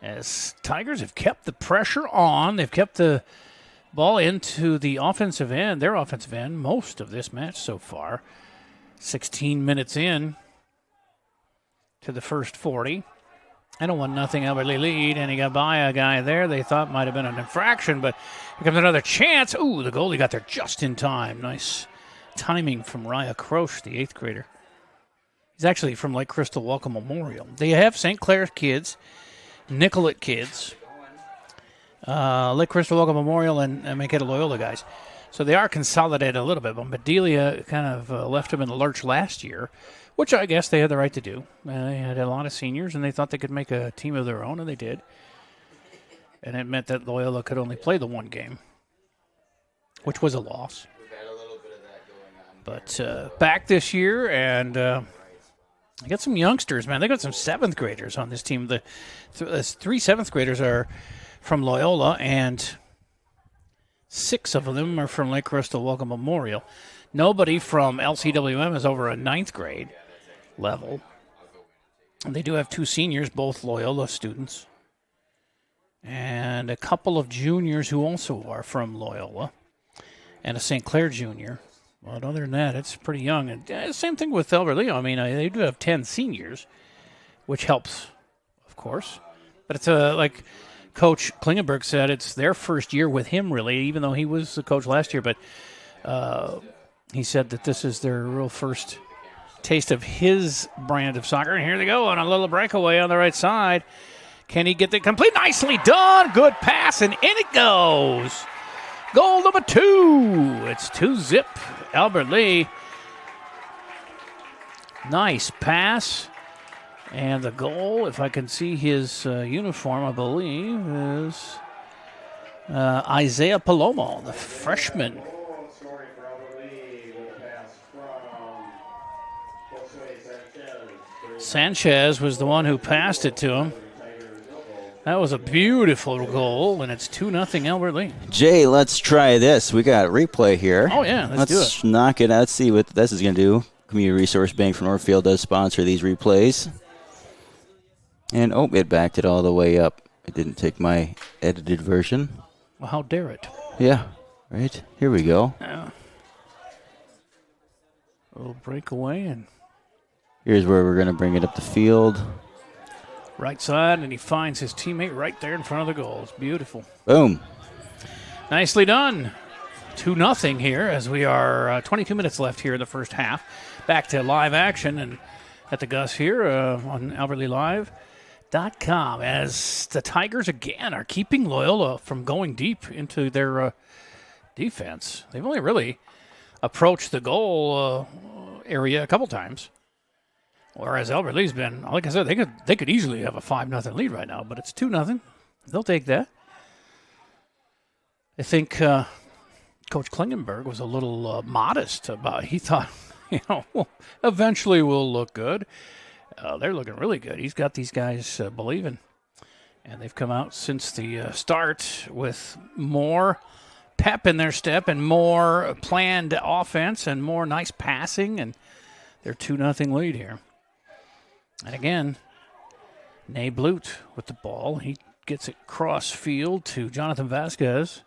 As Tigers have kept the pressure on. They've kept the ball into the offensive end, their offensive end, most of this match so far. 16 minutes in to the first 40. And a 1-0 Albert Lea lead, and he got by a guy there they thought might have been an infraction, but here comes another chance. Ooh, the goalie got there just in time. Nice timing from Raya Croce, the 8th grader. He's actually from Lake Crystal Welcome Memorial. They have St. Clair kids, Nicollet kids, Lake Crystal Welcome Memorial, and Mankato Loyola guys. So they are consolidated a little bit, but Bedelia kind of left them in the lurch last year, which I guess they had the right to do. They had a lot of seniors, and they thought they could make a team of their own, and they did. And it meant that Loyola could only play the one game, which was a loss. But back this year, and they got some youngsters, man. They got some 7th graders on this team. The 3 7th graders are from Loyola, and 6 of them are from Lake Crystal Welcome Memorial. Nobody from LCWM is over a 9th grade level. And they do have 2 seniors, both Loyola students, and a couple of juniors who also are from Loyola, and a St. Clair junior. But other than that, it's pretty young. And same thing with Albert Lea. I mean, they do have 10 seniors, which helps, of course. But it's like Coach Klingenberg said, it's their first year with him, really, even though he was the coach last year. But he said that this is their real first taste of his brand of soccer. And here they go on a little breakaway on the right side. Can he get the complete? Nicely done. Good pass, and in it goes. Goal number 2. It's 2-0. Albert Lea. Nice pass. And the goal, if I can see his uniform, I believe, is Isaiah Palomo, the freshman Sanchez was the one who passed it to him. That was a beautiful goal, and it's 2-0 Albert Lee. Jay, let's try this. We got replay here. Oh, yeah, let's do it. Knock it out. Let's see what this is going to do. Community Resource Bank for Northfield does sponsor these replays. And, it backed it all the way up. It didn't take my edited version. Well, how dare it? Yeah, right. Here we go. Yeah. A little breakaway, and here's where we're going to bring it up the field. Right side, and he finds his teammate right there in front of the goal. It's beautiful. Boom. Nicely done. 2-0 here as we are 22 minutes left here in the first half. Back to live action and at the Gus here on AlbertLeeLive.com as the Tigers again are keeping Loyola from going deep into their defense. They've only really approached the goal area a couple times. Whereas Albert Lee's been, like I said, they could easily have a 5-0 lead right now, but it's 2-0. They'll take that. I think Coach Klingenberg was a little modest about. He thought, eventually we'll look good. They're looking really good. He's got these guys believing, and they've come out since the start with more pep in their step and more planned offense and more nice passing, and they're 2-0 lead here. And again, Nay Blute with the ball. He gets it cross field to Jonathan Vasquez.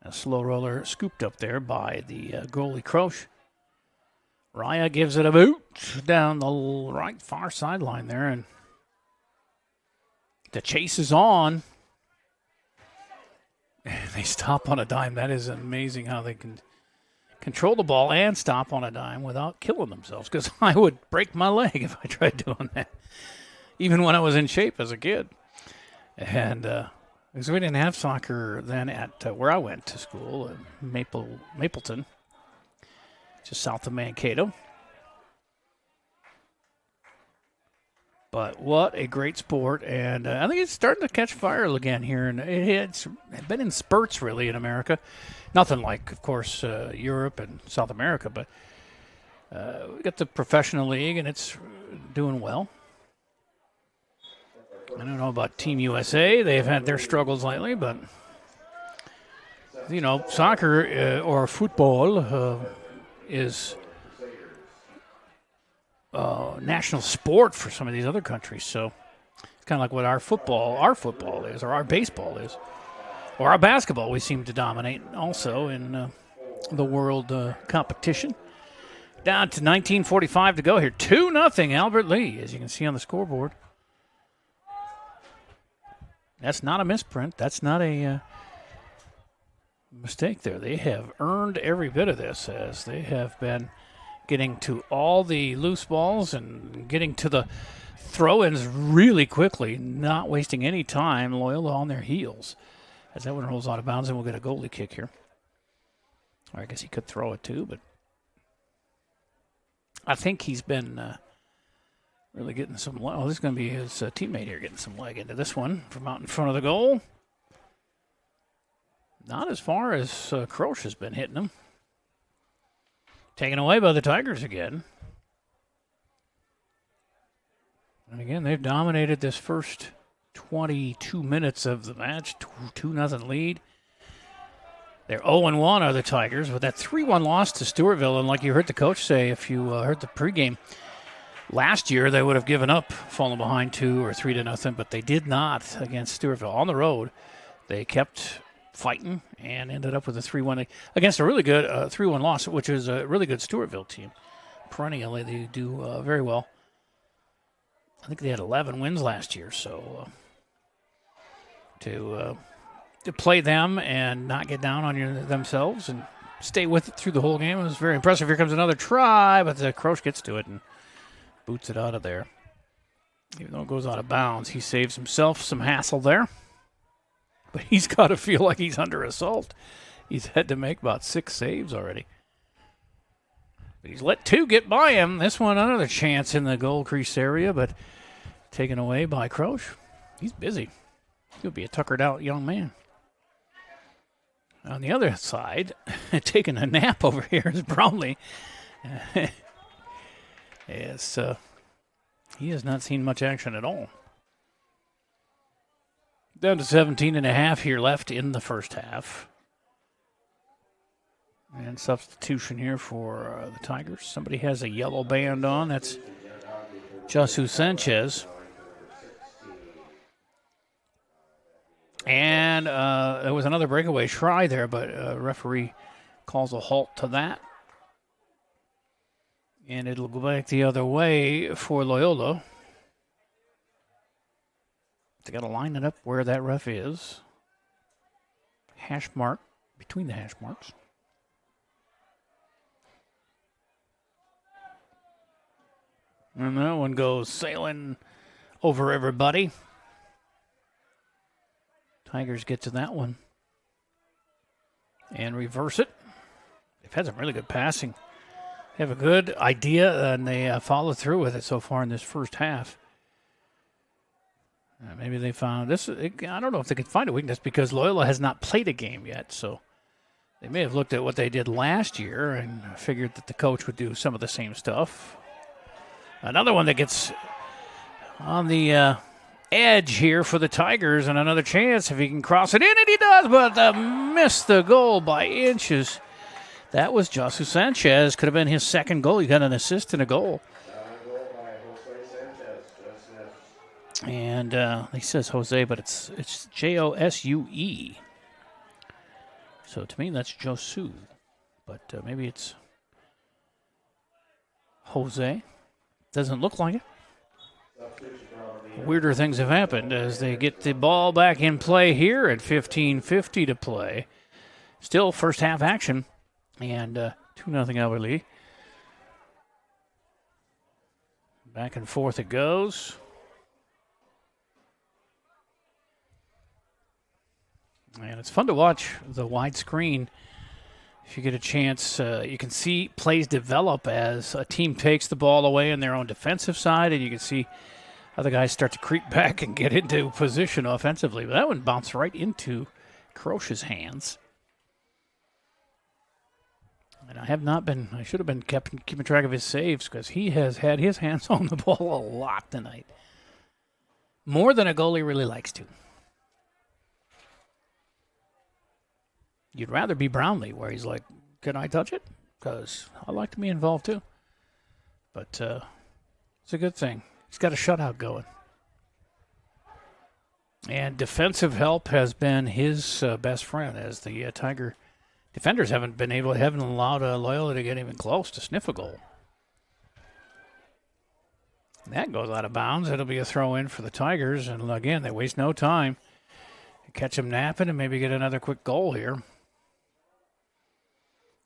A slow roller scooped up there by the goalie Croce. Raya gives it a boot down the right far sideline there, and the chase is on. And they stop on a dime. That is amazing how they can control the ball and stop on a dime without killing themselves, because I would break my leg if I tried doing that, even when I was in shape as a kid. And because we didn't have soccer then at where I went to school, Mapleton, just south of Mankato. But what a great sport, and I think it's starting to catch fire again here, and it's been in spurts really in America. Nothing like, of course, Europe and South America, but we got the professional league, and it's doing well. I don't know about Team USA. They've had their struggles lately, but, soccer or football is national sport for some of these other countries. So it's kind of like what our football is, or our baseball is, or our basketball. We seem to dominate also in the world competition. Down to 19:45 to go here. 2-0 Albert Lee, as you can see on the scoreboard. That's not a misprint. That's not a mistake there. They have earned every bit of this, as they have been getting to all the loose balls and getting to the throw-ins really quickly, not wasting any time. Loyola on their heels as that one rolls out of bounds, and we'll get a goalie kick here. Or I guess he could throw it too, but I think he's been really getting some. Oh, this is going to be his teammate here getting some leg into this one from out in front of the goal. Not as far as Croce has been hitting him. Taken away by the Tigers again. And again, they've dominated this first 22 minutes of the match. 2-0 lead. They're 0-1 are the Tigers with that 3-1 loss to Stewartville. And like you heard the coach say, if you heard the pregame, last year they would have given up, fallen behind 2 or 3-0, but they did not against Stewartville. On the road, they kept fighting and ended up with a 3-1 against a really good 3-1 loss, which is a really good Stewartville team. Perennially, they do very well. I think they had 11 wins last year, so to play them and not get down on themselves and stay with it through the whole game was very impressive. Here comes another try, but the Croce gets to it and boots it out of there. Even though it goes out of bounds, he saves himself some hassle there. But he's got to feel like he's under assault. He's had to make about 6 saves already. But he's let 2 get by him. This one, another chance in the goal crease area, but taken away by Croce. He's busy. He'll be a tuckered out young man. On the other side, taking a nap over here is Brownlee. Yes, He has not seen much action at all. Down to 17.5 here left in the first half. And substitution here for the Tigers. Somebody has a yellow band on. That's Josu Sanchez. And there was another breakaway try there, but referee calls a halt to that. And it'll go back the other way for Loyola. They got to line it up where that ref is. Hash mark between the hash marks. And that one goes sailing over everybody. Tigers get to that one and reverse it. They've had some really good passing. They have a good idea, and they follow through with it so far in this first half. Maybe they found this. I don't know if they could find a weakness because Loyola has not played a game yet. So they may have looked at what they did last year and figured that the coach would do some of the same stuff. Another one that gets on the edge here for the Tigers, and another chance if he can cross it in, and he does, but missed the goal by inches. That was Josu Sanchez. Could have been his second goal. He got an assist and a goal. And he says Jose, but it's Josue. So to me, that's Josu. But maybe it's Jose. Doesn't look like it. Weirder things have happened as they get the ball back in play here at 15:50 to play. Still first half action. And 2-0 Albert Lea. Back and forth it goes. And it's fun to watch the widescreen. If you get a chance, you can see plays develop as a team takes the ball away on their own defensive side, and you can see other guys start to creep back and get into position offensively. But that one bounced right into Croce's hands. And I should have been keeping track of his saves because he has had his hands on the ball a lot tonight. More than a goalie really likes to. You'd rather be Brownlee, where he's like, can I touch it? Because I like to be involved too. But it's a good thing. He's got a shutout going. And defensive help has been his best friend, as the Tiger defenders haven't allowed Loyola to get even close to sniff a goal. That goes out of bounds. It'll be a throw in for the Tigers. And again, they waste no time. Catch them napping and maybe get another quick goal here.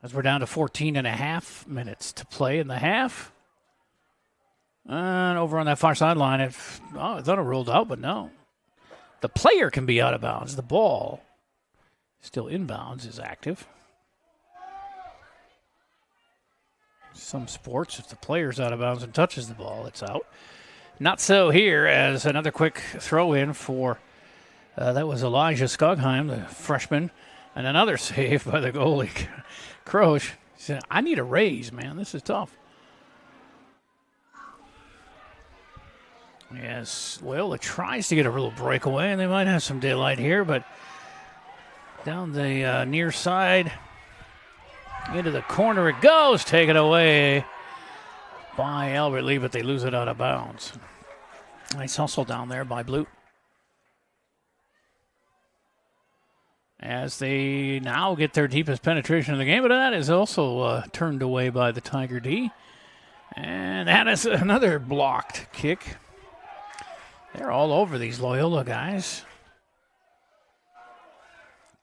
As we're down to 14.5 minutes to play in the half. And over on that far sideline, I thought it rolled out, but no. The player can be out of bounds. The ball, still inbounds, is active. Some sports, if the player's out of bounds and touches the ball, it's out. Not so here, as another quick throw in for, that was Elijah Skogheim, the freshman, and another save by the goalie, Croce. He said, I need a raise, man. This is tough. Yes, Loyola tries to get a little breakaway, and they might have some daylight here, but down the near side, into the corner it goes, taken away by Albert Lea, but they lose it out of bounds. Nice hustle down there by Blute. As they now get their deepest penetration of the game, but that is also turned away by the Tiger D. And that is another blocked kick. They're all over these Loyola guys.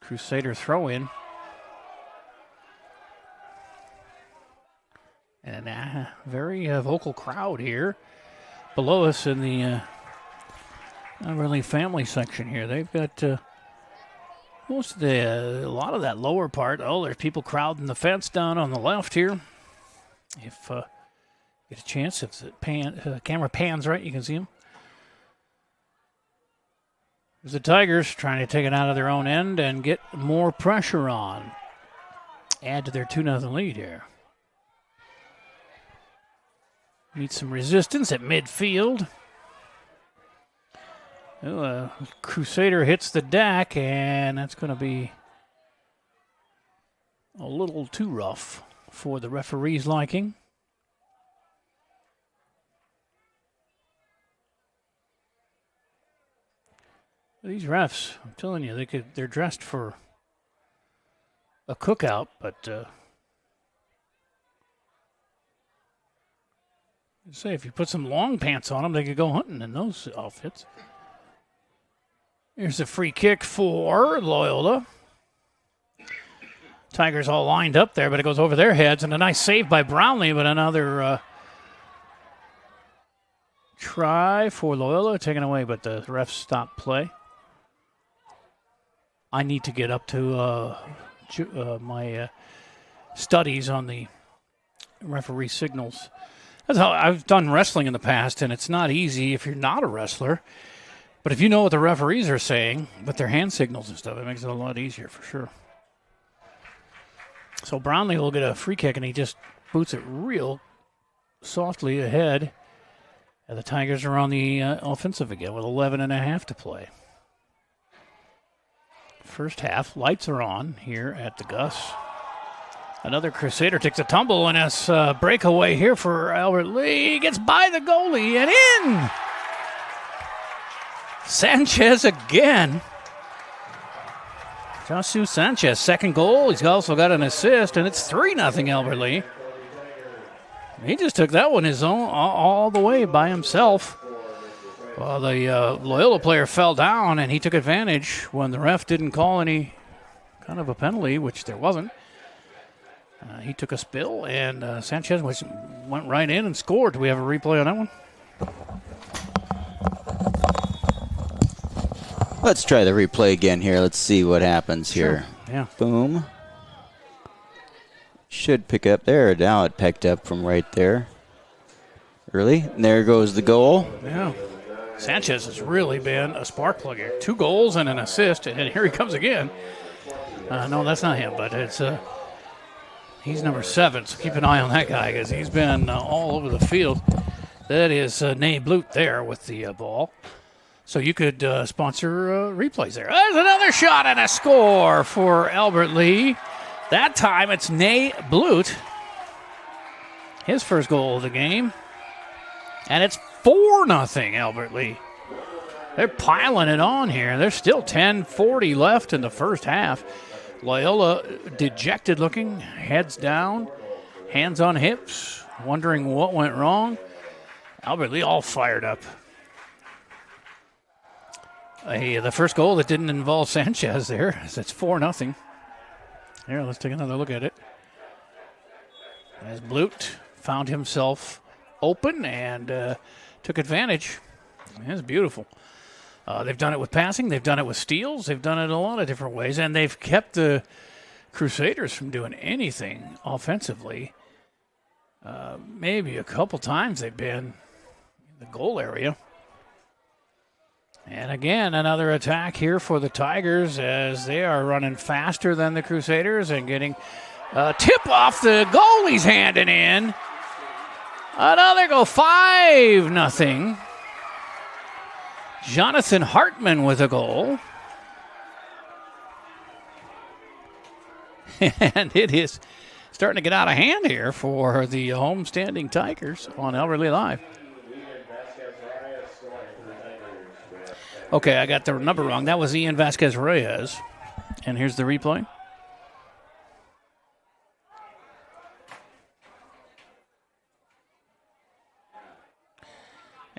Crusader throw in. And a very vocal crowd here below us in the Everly family section here. They've got most of a lot of that lower part. Oh, there's people crowding the fence down on the left here. If get a chance, if the camera pans right, you can see them. There's the Tigers trying to take it out of their own end and get more pressure on. Add to their 2-0 lead here. Meets some resistance at midfield. Oh, Crusader hits the deck, and that's going to be a little too rough for the referee's liking. These refs, I'm telling you, they're dressed for a cookout, but say if you put some long pants on them, they could go hunting in those outfits. Here's a free kick for Loyola. Tigers all lined up there, but it goes over their heads, and a nice save by Brownlee, but another try for Loyola, taken away, but the refs stopped play. I need to get up to my studies on the referee signals. That's how I've done wrestling in the past, and it's not easy if you're not a wrestler. But if you know what the referees are saying, with their hand signals and stuff, it makes it a lot easier for sure. So Brownlee will get a free kick, and he just boots it real softly ahead. And the Tigers are on the offensive again with 11.5 to play. First half, lights are on here at the Gus. Another Crusader takes a tumble, and it's a breakaway here for Albert Lee. Gets by the goalie and in. Sanchez again. Josu Sanchez, second goal. He's also got an assist, and it's 3-0 Albert Lee. He just took that one his own all the way by himself. Well, the Loyola player fell down, and he took advantage when the ref didn't call any kind of a penalty, which there wasn't. He took a spill, and Sanchez went right in and scored. Do we have a replay on that one? Let's try the replay again here. Let's see what happens here. Sure. Yeah. Boom. Should pick up there. Now it picked up from right there. Early. And there goes the goal. Yeah. Sanchez has really been a spark plug here. 2 goals and an assist, and here he comes again. No, that's not him, but it's he's number 7, so keep an eye on that guy because he's been all over the field. That is Nay Blute there with the ball. So you could sponsor replays there. There's another shot and a score for Albert Lee. That time it's Nay Blute. His first goal of the game. And it's 4-0 Albert Lee. They're piling it on here. There's still 10:40 left in the first half. Loyola dejected looking, heads down, hands on hips, wondering what went wrong. Albert Lee all fired up. The first goal that didn't involve Sanchez there. It's 4-0. Here, let's take another look at it. As Blute found himself open and took advantage. That's beautiful. They've done it with passing. They've done it with steals. They've done it in a lot of different ways. And they've kept the Crusaders from doing anything offensively. Maybe a couple times they've been in the goal area. And again, another attack here for the Tigers as they are running faster than the Crusaders and getting a tip off the goalie's hand and in. Another goal, 5-0. Jonathan Hartman with a goal. And it is starting to get out of hand here for the homestanding Tigers on Albert Lee Live. Okay, I got the number wrong. That was Ian Vasquez-Reyes. And here's the replay.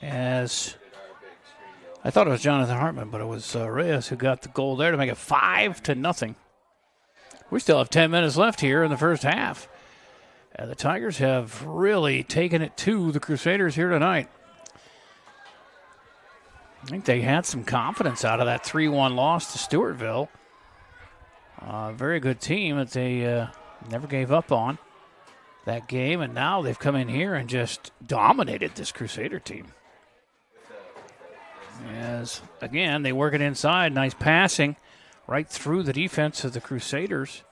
As I thought it was Jonathan Hartman, but it was Reyes who got the goal there to make it 5-0. We still have 10 minutes left here in the first half. And the Tigers have really taken it to the Crusaders here tonight. I think they had some confidence out of that 3-1 loss to Stewartville. Very good team that they never gave up on that game, and now they've come in here and just dominated this Crusader team. As, again, they work it inside. Nice passing right through the defense of the Crusaders.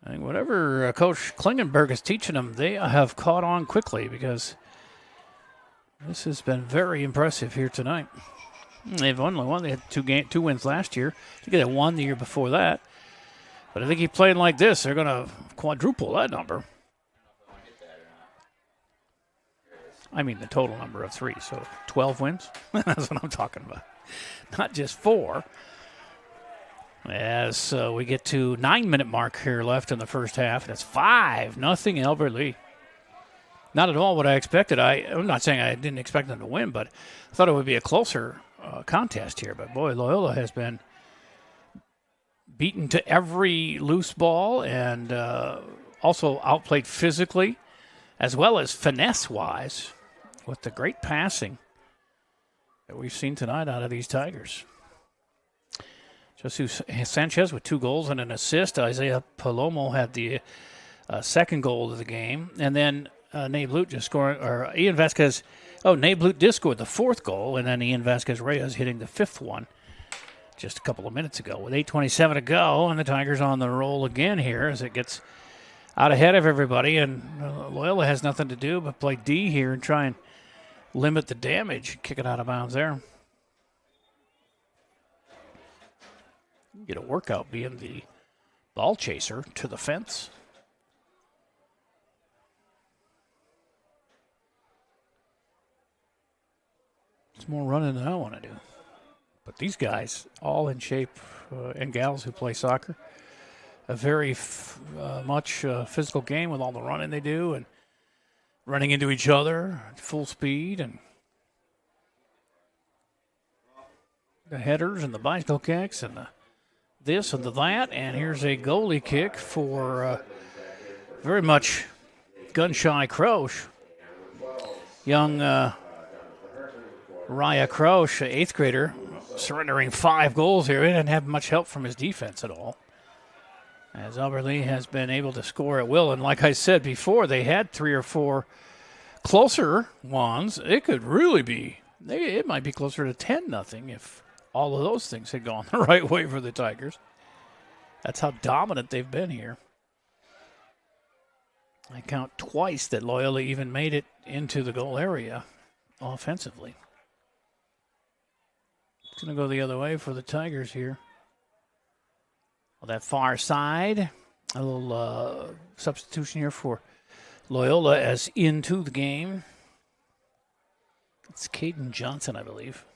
I think whatever Coach Klingenberg is teaching them, they have caught on quickly because this has been very impressive here tonight. They've only won. They had two wins last year. I think they had one the year before that. But I think he playing like this, they're going to quadruple that number. I mean the total number of 3, so 12 wins. That's what I'm talking about. Not just 4. As we get to 9-minute mark here left in the first half, and it's 5-0 Albert Lea. Not at all what I expected. I'm not saying I didn't expect them to win, but I thought it would be a closer contest here. But boy, Loyola has been beaten to every loose ball and also outplayed physically as well as finesse-wise with the great passing that we've seen tonight out of these Tigers. Jesus Sanchez with 2 goals and an assist. Isaiah Palomo had the second goal of the game. And then Nate Blute just scoring, or Ian Vasquez. Oh, Nate Blute did score the 4th goal, and then Ian Vasquez-Reyes hitting the 5th one just a couple of minutes ago. With 8:27 to go, and the Tigers on the roll again here as it gets out ahead of everybody. And Loyola has nothing to do but play D here and try and limit the damage. Kick it out of bounds there. Get a workout being the ball chaser to the fence. It's more running than I want to do. But these guys, all in shape, and gals who play soccer, a very much physical game with all the running they do and running into each other at full speed and the headers and the bicycle kicks and the this and the that, and here's a goalie kick for very much gun-shy Croce. Young Raya Croce, 8th grader, surrendering 5 goals here. He didn't have much help from his defense at all, as Albert Lea has been able to score at will. And like I said before, they had 3 or 4 closer ones. It could really be, it might be closer to 10-0 if all of those things had gone the right way for the Tigers. That's how dominant they've been here. I count twice that Loyola even made it into the goal area offensively. It's going to go the other way for the Tigers here. On that far side, a little substitution here for Loyola as into the game. It's Caden Johnson, I believe.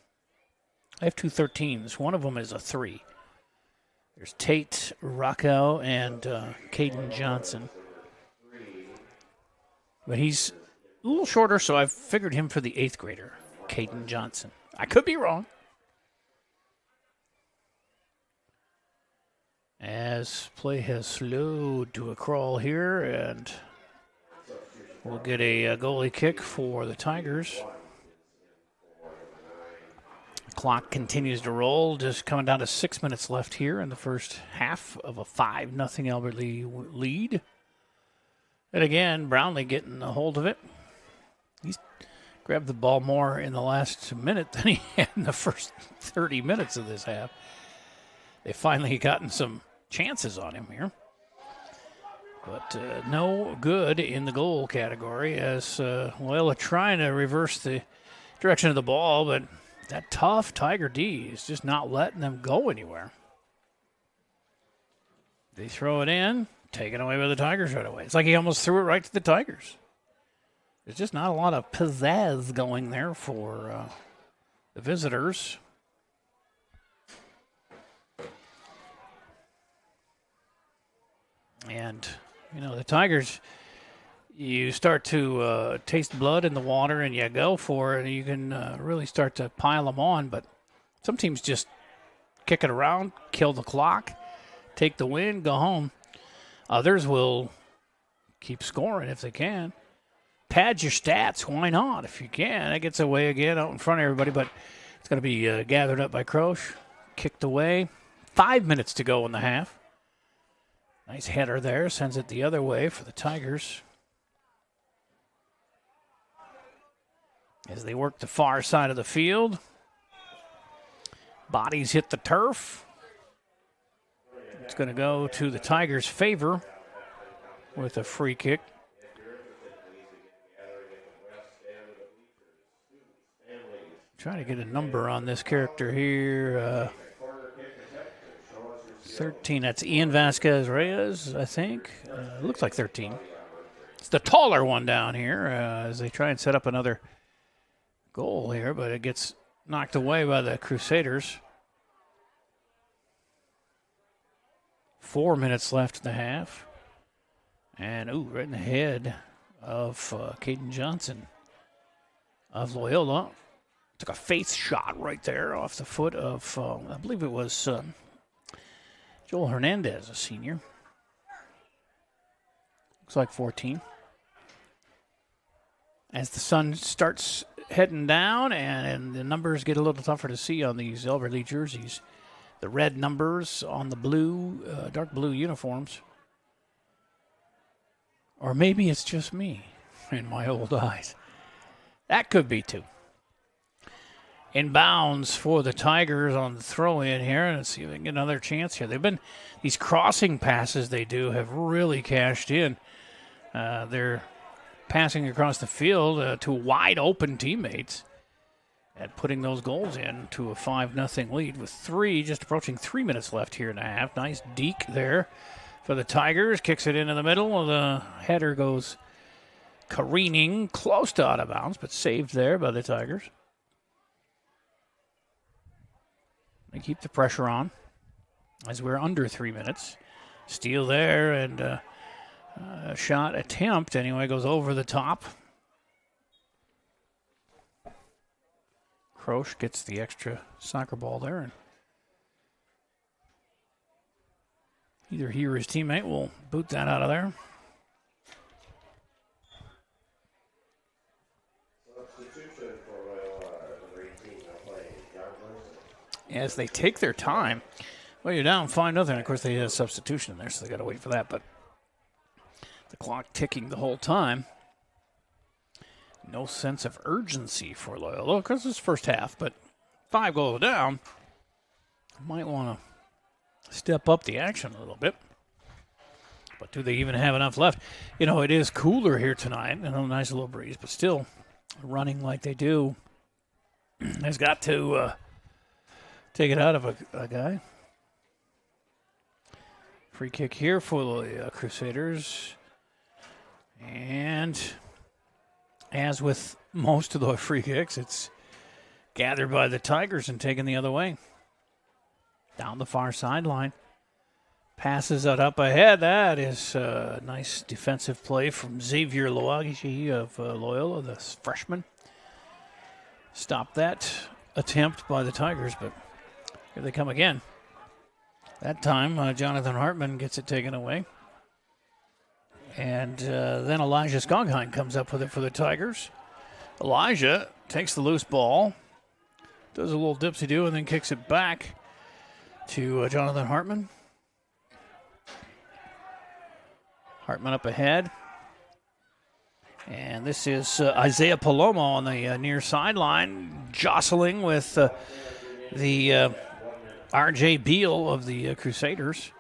I have 2 13s. One of them is a 3. There's Tate Rocco and Caden Johnson. But he's a little shorter, so I've figured him for the 8th grader, Caden Johnson. I could be wrong. As play has slowed to a crawl here, and we'll get a goalie kick for the Tigers. Clock continues to roll, just coming down to 6 minutes left here in the first half of a 5-0 Albert Lea lead. And again, Brownlee getting a hold of it. He's grabbed the ball more in the last minute than he had in the first 30 minutes of this half. They finally gotten some chances on him here. But no good in the goal category as Loyola trying to reverse the direction of the ball, but that tough Tiger D is just not letting them go anywhere. They throw it in, taken away by the Tigers right away. It's like he almost threw it right to the Tigers. There's just not a lot of pizzazz going there for the visitors. And, you know, the Tigers, you start to taste blood in the water and you go for it, and you can really start to pile them on. But some teams just kick it around, kill the clock, take the win, go home. Others will keep scoring if they can. Pad your stats. Why not? If you can. That gets away again out in front of everybody, but it's going to be gathered up by Croce. Kicked away. 5 minutes to go in the half. Nice header there. Sends it the other way for the Tigers. As they work the far side of the field. Bodies hit the turf. It's going to go to the Tigers' favor. with a free kick. Trying to get a number on this character here. 13, that's Ian Vasquez Reyes, I think. Looks like 13. It's the taller one down here as they try and set up another goal here, but it gets knocked away by the Crusaders. 4 minutes left in the half. And, right in the head of Caden Johnson of Loyola. Took a face shot right there off the foot of, I believe it was Joel Hernandez, a senior. Looks like 14. As the sun starts heading down and the numbers get a little tougher to see on these Albert Lee jerseys. The red numbers on the blue, dark blue uniforms. Or maybe it's just me in my old eyes. That could be too. Inbounds for the Tigers on the throw-in here. And let's see if they can get another chance here. These crossing passes they do have really cashed in. They're passing across the field to wide open teammates and putting those goals in to a 5-0 lead with just approaching 3 minutes left here in the half. Nice deke there for the Tigers. Kicks it into the middle. The header goes careening close to out of bounds, but saved there by the Tigers. They keep the pressure on as we're under 3 minutes. Steal there and a shot attempt anyway goes over the top. Croce gets the extra soccer ball there. And either he or his teammate will boot that out of there. As they take their time. Well, you're down 5-0. Of course, they had a substitution in there, so they got to wait for that. But the clock ticking the whole time. No sense of urgency for Loyola because it's first half, but 5 goals down. Might want to step up the action a little bit. But do they even have enough left? It is cooler here tonight. A nice little breeze, but still running like they do has got to take it out of a guy. Free kick here for the Crusaders. And as with most of the free kicks, it's gathered by the Tigers and taken the other way. Down the far sideline. Passes it up ahead. That is a nice defensive play from Xavier Loagi of Loyola, the freshman. Stopped that attempt by the Tigers, but here they come again. That time, Jonathan Hartman gets it taken away. And then Elijah Skogheim comes up with it for the Tigers. Elijah takes the loose ball, does a little dipsy-do, and then kicks it back to Jonathan Hartman. Hartman up ahead. And this is Isaiah Palomo on the near sideline, jostling with the R.J. Beal of the Crusaders.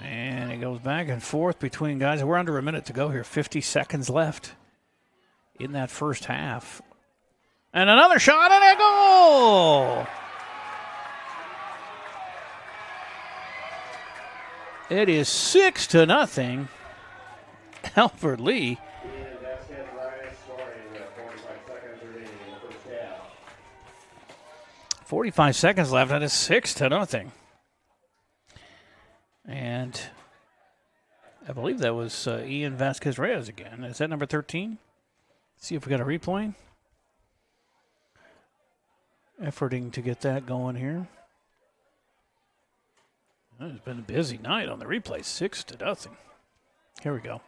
And it goes back and forth between guys. We're under a minute to go here. 50 seconds left in that first half. And another shot and a goal! It is 6-0. Albert Lee. 45 seconds left, and it's 6-0. And I believe that was Ian Vasquez Reyes again. Is that number 13? Let's see if we got a replay. Efforting to get that going here. It's been a busy night on the replay. 6-0. Here we go.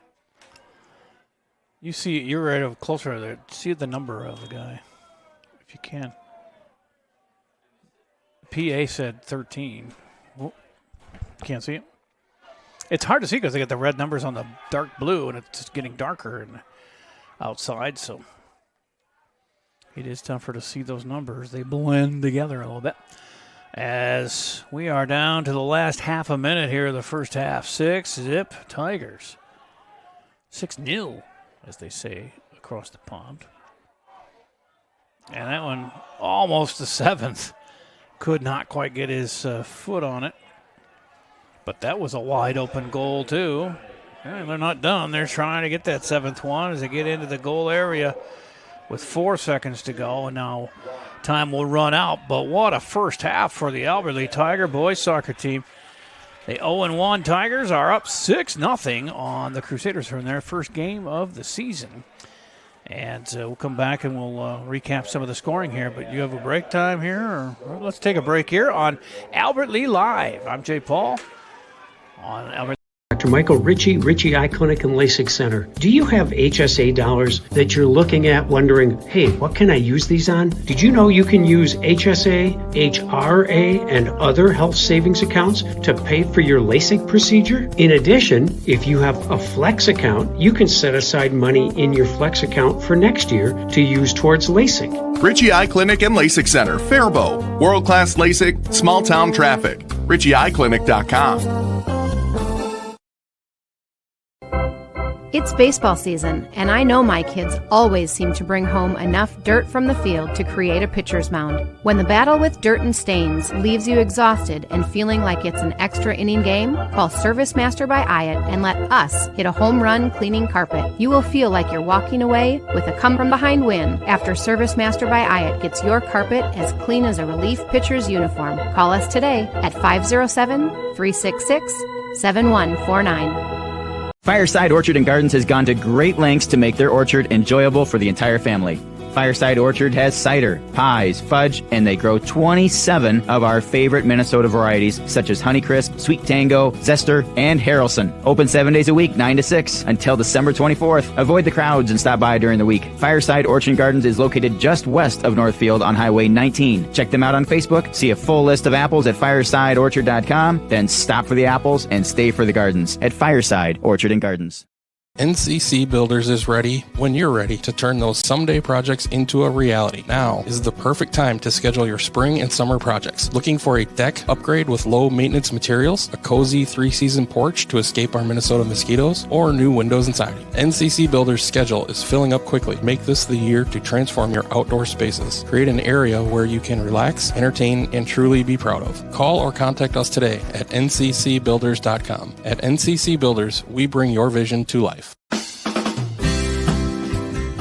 You see, you're right closer there. See the number of the guy, if you can. PA said 13. Oh, can't see it. It's hard to see because they got the red numbers on the dark blue, and it's getting darker outside, so it is tougher to see those numbers. They blend together a little bit. As we are down to the last half a minute here of the first half. 6-0 Tigers. 6-0, as they say across the pond. And that one almost the 7th. Could not quite get his foot on it. But that was a wide open goal, too. And they're not done. They're trying to get that 7th one as they get into the goal area with 4 seconds to go. And now time will run out. But what a first half for the Albert Lea Tiger boys soccer team. The 0-1 Tigers are up 6-0 on the Crusaders from their first game of the season. And we'll come back and we'll recap some of the scoring here. But you have a break time here? Or let's take a break here on Albert Lea Live. I'm Jay Paul on Albert. Dr. Michael Ritchie Eye Clinic and LASIK Center. Do you have HSA dollars that you're looking at wondering, hey, what can I use these on? Did you know you can use HSA, HRA, and other health savings accounts to pay for your LASIK procedure? In addition, if you have a Flex account, you can set aside money in your Flex account for next year to use towards LASIK. Ritchie Eye Clinic and LASIK Center, Faribault. World-class LASIK, small town traffic. RitchieEyeClinic.com. It's baseball season, and I know my kids always seem to bring home enough dirt from the field to create a pitcher's mound. When the battle with dirt and stains leaves you exhausted and feeling like it's an extra inning game, call Service Master by Hyatt and let us hit a home run cleaning carpet. You will feel like you're walking away with a come-from-behind win after Service Master by Hyatt gets your carpet as clean as a relief pitcher's uniform. Call us today at 507-366-7149. Fireside Orchard and Gardens has gone to great lengths to make their orchard enjoyable for the entire family. Fireside Orchard has cider, pies, fudge, and they grow 27 of our favorite Minnesota varieties, such as Honeycrisp, Sweet Tango, Zester, and Harrelson. Open 7 days a week, 9 to 6, until December 24th. Avoid the crowds and stop by during the week. Fireside Orchard and Gardens is located just west of Northfield on Highway 19. Check them out on Facebook, see a full list of apples at firesideorchard.com, then stop for the apples and stay for the gardens at Fireside Orchard and Gardens. NCC Builders is ready when you're ready to turn those someday projects into a reality. Now is the perfect time to schedule your spring and summer projects. Looking for a deck upgrade with low maintenance materials, a cozy 3-season porch to escape our Minnesota mosquitoes, or new windows and siding? NCC Builders' schedule is filling up quickly. Make this the year to transform your outdoor spaces. Create an area where you can relax, entertain, and truly be proud of. Call or contact us today at nccbuilders.com. At NCC Builders, we bring your vision to life.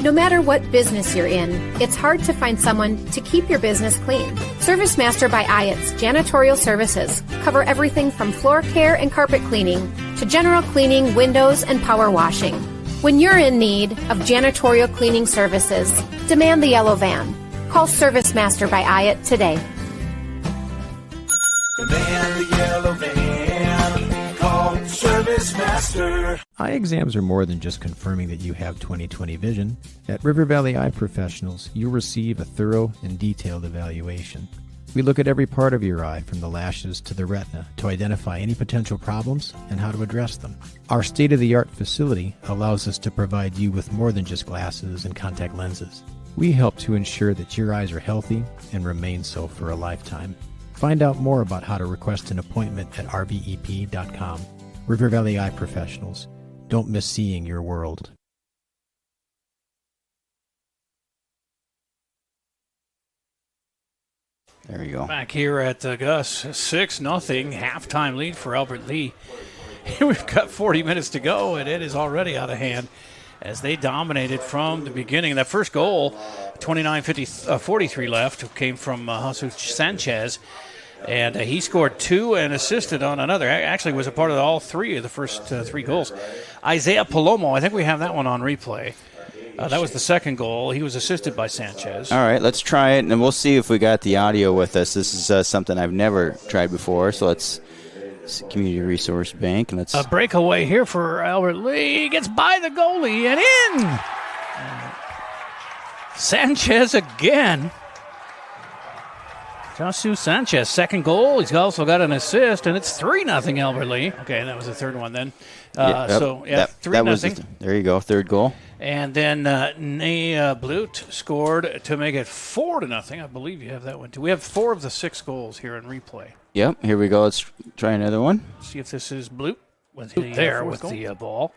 No matter what business you're in, it's hard to find someone to keep your business clean. Service Master by Hyatt's janitorial services cover everything from floor care and carpet cleaning to general cleaning, windows, and power washing. When you're in need of janitorial cleaning services, demand the yellow van. Call Service Master by Hyatt today. Demand the yellow van. Call Service Master. Eye exams are more than just confirming that you have 20/20 vision. At River Valley Eye Professionals, you'll receive a thorough and detailed evaluation. We look at every part of your eye, from the lashes to the retina, to identify any potential problems and how to address them. Our state-of-the-art facility allows us to provide you with more than just glasses and contact lenses. We help to ensure that your eyes are healthy and remain so for a lifetime. Find out more about how to request an appointment at rvep.com. River Valley Eye Professionals. Don't miss seeing your world. There you go. Back here at Gus, 6-0 halftime lead for Albert Lea. We've got 40 minutes to go, and it is already out of hand as they dominated from the beginning. That first goal, 29-43 left, came from Jesus Sanchez. And he scored 2 and assisted on another. Actually was a part of all 3 of the first 3 goals. Isaiah Palomo, I think we have that one on replay. That was the second goal. He was assisted by Sanchez. All right, let's try it, and we'll see if we got the audio with us. This is something I've never tried before, so let's Community Resource Bank. And let's a breakaway here for Albert Lea. Gets by the goalie and in. Sanchez again. Jesus Sanchez, second goal. He's also got an assist, and it's 3-0 Albert Lea. Okay, and that was the third one then. So, 3-0. There you go, third goal. And then Ney Blut scored to make it 4-0. I believe you have that one, too. We have 4 of the 6 goals here in replay. Yep, here we go. Let's try another one. See if this is Blut with the ball.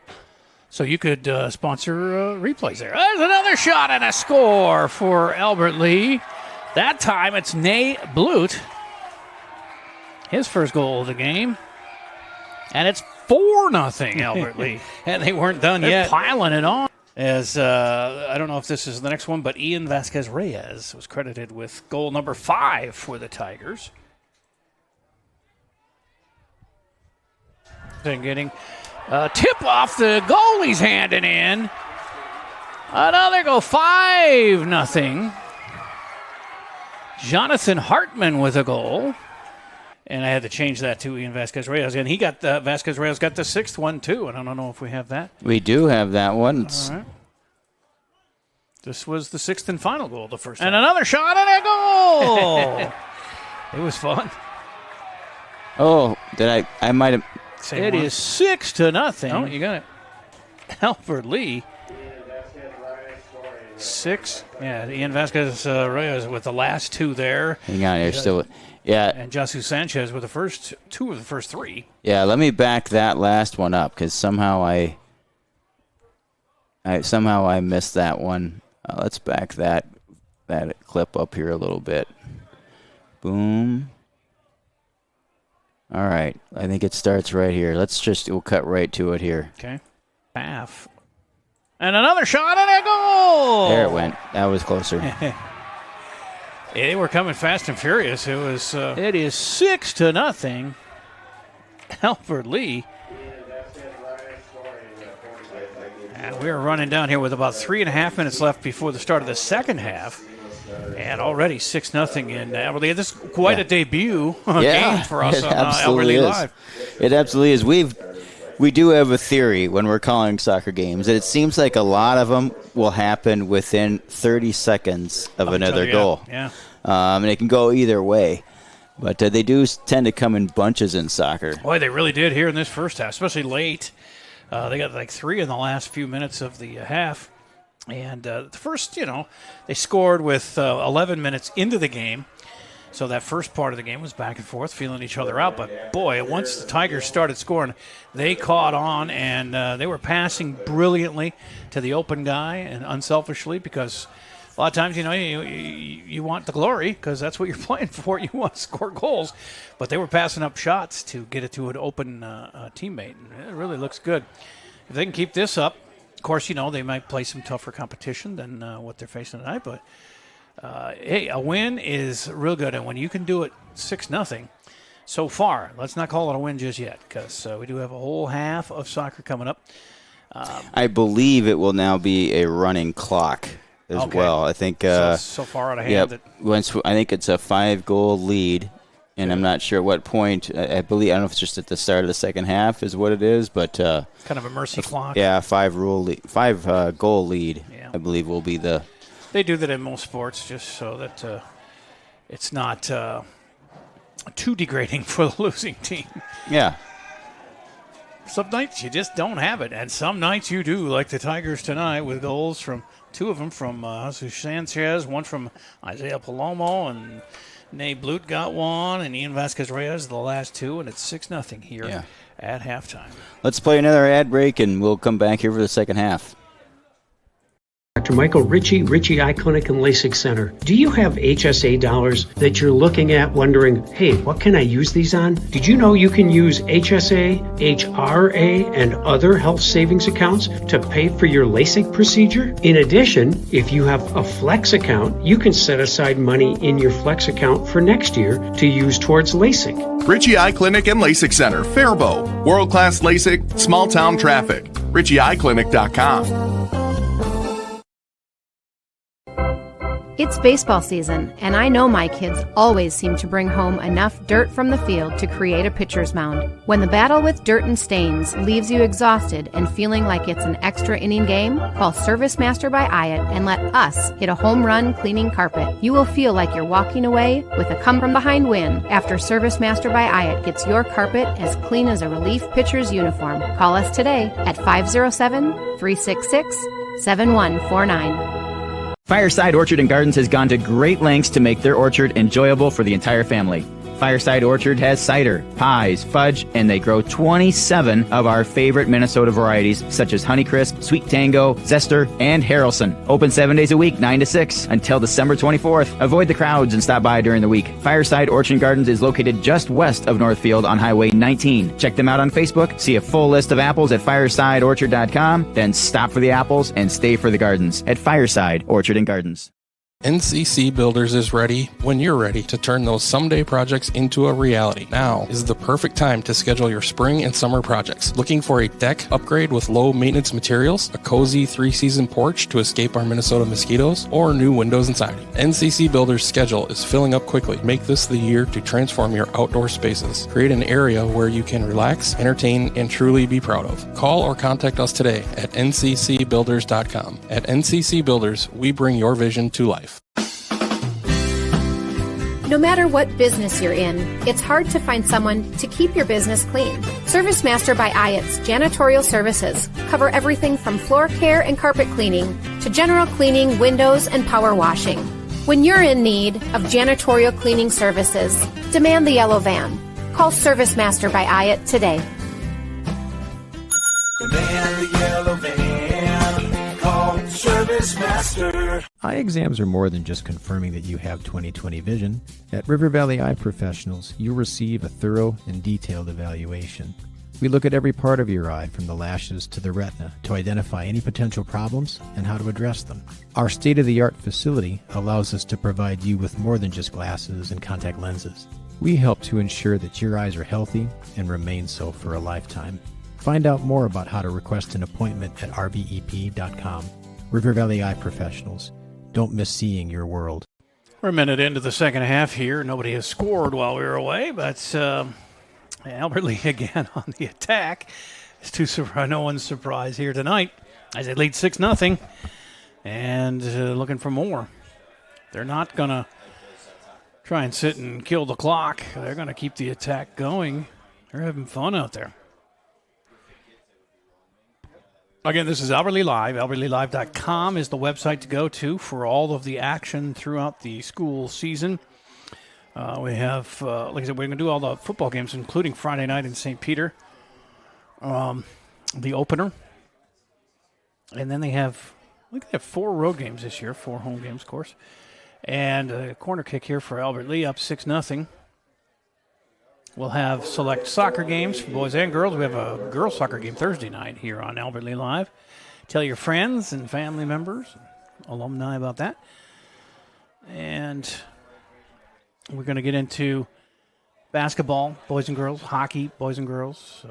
So you could sponsor replays there. There's another shot and a score for Albert Lee. That time it's Nate Blute. His first goal of the game. And it's 4-0 Albert Lee. And they weren't done yet. They're piling it on. As I don't know if this is the next one, but Ian Vasquez-Reyes was credited with goal number 5 for the Tigers. Then getting a tip off the goalie's handing in. Another goal, 5-0. Jonathan Hartman with a goal. And I had to change that to Ian Vasquez-Reyes. And he got Vasquez-Reyes got the 6th one, too. And I don't know if we have that. We do have that one. All right. This was the 6th and final goal the first time. And another shot and a goal! It was fun. Oh, I might have... It is 6-0. Oh, you got it. Albert Lee. 6. Yeah, Ian Vasquez-Reyes with the last 2 there. Hang on, you're still... Yeah. And Jasu Sanchez with the first 2 of the first 3. Yeah, let me back that last one up because somehow I missed that one. Let's back that clip up here a little bit. Boom. All right, I think it starts right here. We'll cut right to it here. Okay. Baff. And another shot and a goal! There it went. That was closer. They were coming fast and furious. It is 6-0. Albert Lee. And we're running down here with about 3.5 minutes left before the start of the second half. And already 6-0 in Albert Lee. This is quite a debut game for us on Albert Lee Live. It absolutely is. We do have a theory when we're calling soccer games that it seems like a lot of them will happen within 30 seconds of another goal. Yeah. And it can go either way. But they do tend to come in bunches in soccer. Boy, they really did here in this first half, especially late. They got like 3 in the last few minutes of the half. And the first, they scored with 11 minutes into the game. So that first part of the game was back and forth, feeling each other out. But, boy, once the Tigers started scoring, they caught on, and they were passing brilliantly to the open guy and unselfishly because a lot of times, you want the glory because that's what you're playing for. You want to score goals. But they were passing up shots to get it to an open teammate. And it really looks good. If they can keep this up, of course, they might play some tougher competition than what they're facing tonight. But, hey, a win is real good. And when you can do it 6-0 so far, let's not call it a win just yet because we do have a whole half of soccer coming up. I believe it will now be a running clock as well. I think so far out of hand. I think it's a 5-goal lead. And I'm not sure at what point. I don't know if it's just at the start of the second half is what it is, but kind of a mercy clock. Yeah, 5-goal lead. Yeah. I believe will be the. They do that in most sports just so that it's not too degrading for the losing team. Yeah. Some nights you just don't have it, and some nights you do, like the Tigers tonight with goals from 2 of them from Jesus Sanchez, 1 from Isaiah Palomo, and Nate Blute got 1, and Ian Vasquez-Reyes the last 2, and it's 6-0 here at halftime. Let's play another ad break, and we'll come back here for the second half. Dr. Michael Ritchie Eye Clinic and LASIK Center. Do you have HSA dollars that you're looking at wondering, hey, what can I use these on? Did you know you can use HSA, HRA, and other health savings accounts to pay for your LASIK procedure? In addition, if you have a Flex account, you can set aside money in your Flex account for next year to use towards LASIK. Ritchie Eye Clinic and LASIK Center, Faribault. World-class LASIK, small-town traffic. RitchieEyeClinic.com. It's baseball season, and I know my kids always seem to bring home enough dirt from the field to create a pitcher's mound. When the battle with dirt and stains leaves you exhausted and feeling like it's an extra inning game, call Service Master by Hyatt and let us hit a home run cleaning carpet. You will feel like you're walking away with a come-from-behind win after Service Master by Hyatt gets your carpet as clean as a relief pitcher's uniform. Call us today at 507-366-7149. Fireside Orchard and Gardens has gone to great lengths to make their orchard enjoyable for the entire family. Fireside Orchard has cider, pies, fudge, and they grow 27 of our favorite Minnesota varieties, such as Honeycrisp, Sweet Tango, Zester, and Harrelson. Open 7 days a week, 9 to 6, until December 24th. Avoid the crowds and stop by during the week. Fireside Orchard Gardens is located just west of Northfield on Highway 19. Check them out on Facebook, see a full list of apples at firesideorchard.com, then stop for the apples and stay for the gardens at Fireside Orchard and Gardens. NCC Builders is ready when you're ready to turn those someday projects into a reality. Now is the perfect time to schedule your spring and summer projects. Looking for a deck upgrade with low maintenance materials, a cozy 3-season porch to escape our Minnesota mosquitoes, or new windows and siding? NCC Builders' schedule is filling up quickly. Make this the year to transform your outdoor spaces. Create an area where you can relax, entertain, and truly be proud of. Call or contact us today at nccbuilders.com. At NCC Builders, we bring your vision to life. No matter what business you're in, it's hard to find someone to keep your business clean. Service Master by Ayatt's Janitorial Services cover everything from floor care and carpet cleaning to general cleaning, windows, and power washing. When you're in need of janitorial cleaning services, demand the yellow van. Call Service Master by Ayatt today. Demand the yellow van. Call Service Master. Eye exams are more than just confirming that you have 20/20 vision. At River Valley Eye Professionals, you'll receive a thorough and detailed evaluation. We look at every part of your eye from the lashes to the retina to identify any potential problems and how to address them. Our state-of-the-art facility allows us to provide you with more than just glasses and contact lenses. We help to ensure that your eyes are healthy and remain so for a lifetime. Find out more about how to request an appointment at rvep.com. River Valley Eye Professionals. Don't miss seeing your world. We're a minute into the second half here. Nobody has scored while we were away, but Albert Lee again on the attack. It's no one's surprise here tonight as they lead 6-0 and looking for more. They're not going to try and sit and kill the clock. They're going to keep the attack going. They're having fun out there. Again, this is Albert Lee Live. AlbertLeeLive.com is the website to go to for all of the action throughout the school season. We have, like I said, we're going to do all the football games, including Friday night in St. Peter, the opener. And then they have 4 road games this year, 4 home games, of course. And a corner kick here for Albert Lee, up 6-0. We'll have select soccer games for boys and girls. We have a girls' soccer game Thursday night here on Albert Lee Live. Tell your friends and family members, alumni about that. And we're going to get into basketball, boys and girls, hockey, boys and girls,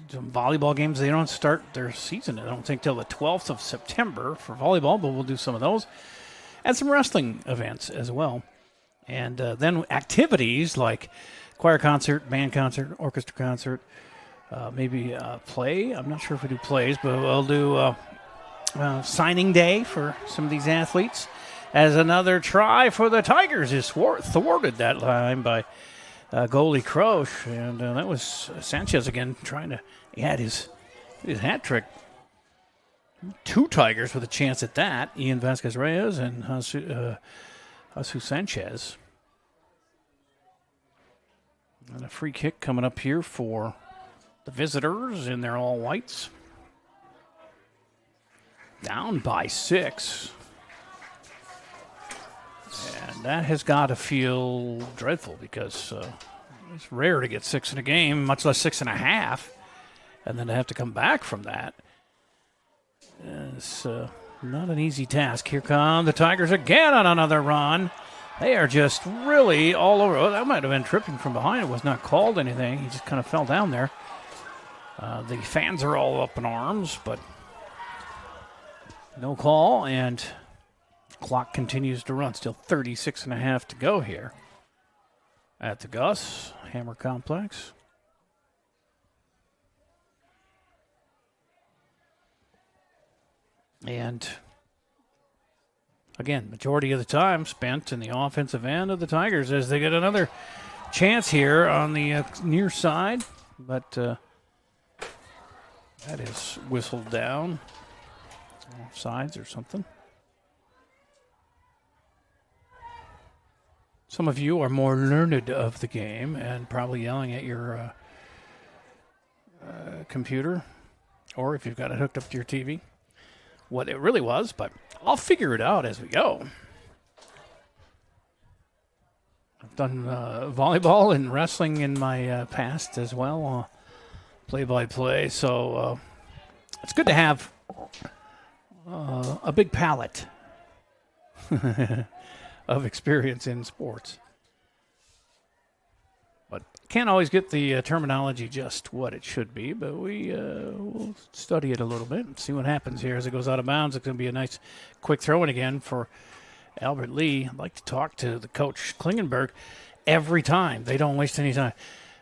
some volleyball games. They don't start their season, I don't think, till the 12th of September for volleyball, but we'll do some of those. And some wrestling events as well. And then activities like choir concert, band concert, orchestra concert, maybe a play. I'm not sure if we do plays, but we'll do signing day for some of these athletes. As another try for the Tigers is thwarted that time by goalie Croce. And that was Sanchez again trying to add his hat trick. 2 Tigers with a chance at that. Ian Vasquez-Reyes and Jesus Sanchez. And a free kick coming up here for the visitors in their all whites. Down by 6. And that has got to feel dreadful because it's rare to get 6 in a game, much less 6.5. And then to have to come back from that. It's not an easy task. Here come the Tigers again on another run. They are just really all over. Oh, that might have been tripping from behind. It was not called anything. He just kind of fell down there. The fans are all up in arms, but no call, and clock continues to run. Still 36.5 to go here at the Gus Hammer Complex. And again, majority of the time spent in the offensive end of the Tigers as they get another chance here on the near side. But that is whistled down. Off sides or something. Some of you are more learned of the game and probably yelling at your computer, or if you've got it hooked up to your TV, what it really was, but I'll figure it out as we go. I've done volleyball and wrestling in my past as well, play-by-play, so it's good to have a big palette of experience in sports. But can't always get the terminology just what it should be, but we'll study it a little bit and see what happens here as it goes out of bounds. It's going to be a nice quick throw-in again for Albert Lee. I'd like to talk to the coach, Klingenberg, every time. They don't waste any time.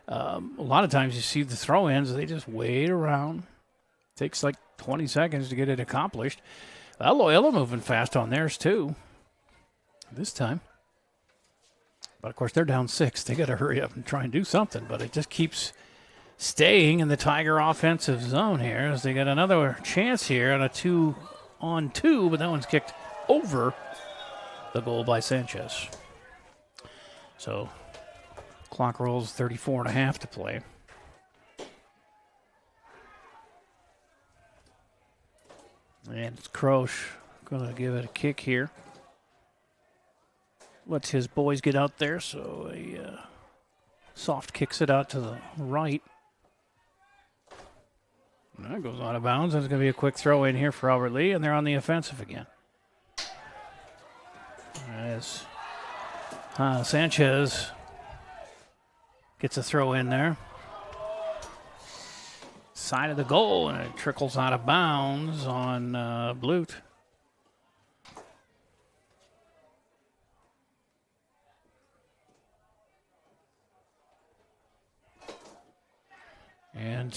A lot of times you see the throw-ins, they just wait around. Takes like 20 seconds to get it accomplished. Loyola moving fast on theirs, too, this time. But, of course, they're down 6. They got to hurry up and try and do something. But it just keeps staying in the Tiger offensive zone here as they got another chance here on a 2-on-2, but that one's kicked over the goal by Sanchez. So, clock rolls 34.5 to play. And it's Croce going to give it a kick here. Lets his boys get out there, so he soft kicks it out to the right. And that goes out of bounds. There's going to be a quick throw in here for Albert Lee, and they're on the offensive again. As Sanchez gets a throw in there. Side of the goal, and it trickles out of bounds on Blut. And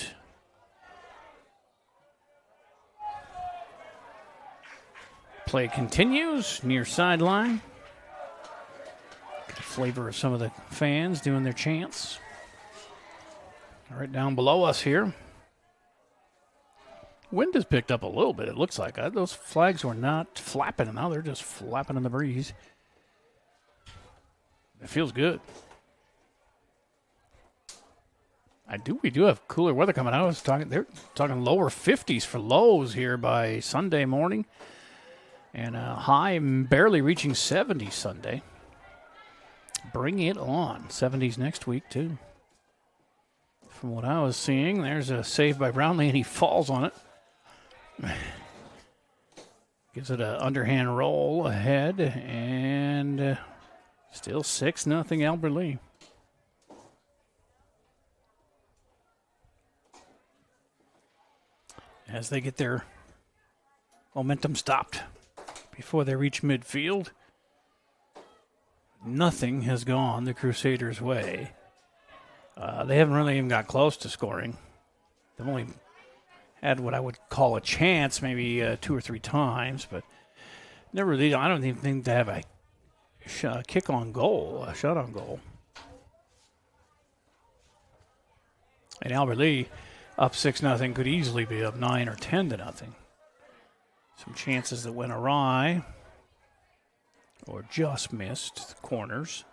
play continues near sideline. Get a flavor of some of the fans doing their chants. Right down below us here. Wind has picked up a little bit, it looks like. Those flags were not flapping, and now they're just flapping in the breeze. It feels good. We do have cooler weather coming out. They're talking lower 50s for lows here by Sunday morning. And a high barely reaching 70 Sunday. Bring it on. 70s next week, too. From what I was seeing, there's a save by Brownlee, and he falls on it. Gives it an underhand roll ahead, and still 6-0 Albert Lee. As they get their momentum stopped before they reach midfield, nothing has gone the Crusaders' way. They haven't really even got close to scoring. They've only had what I would call a chance, maybe 2 or 3 times, but never really. I don't even think they have a kick on goal, a shot on goal. And Albert Lee, up 6-0, could easily be up 9 or 10-0. Some chances that went awry or just missed the corners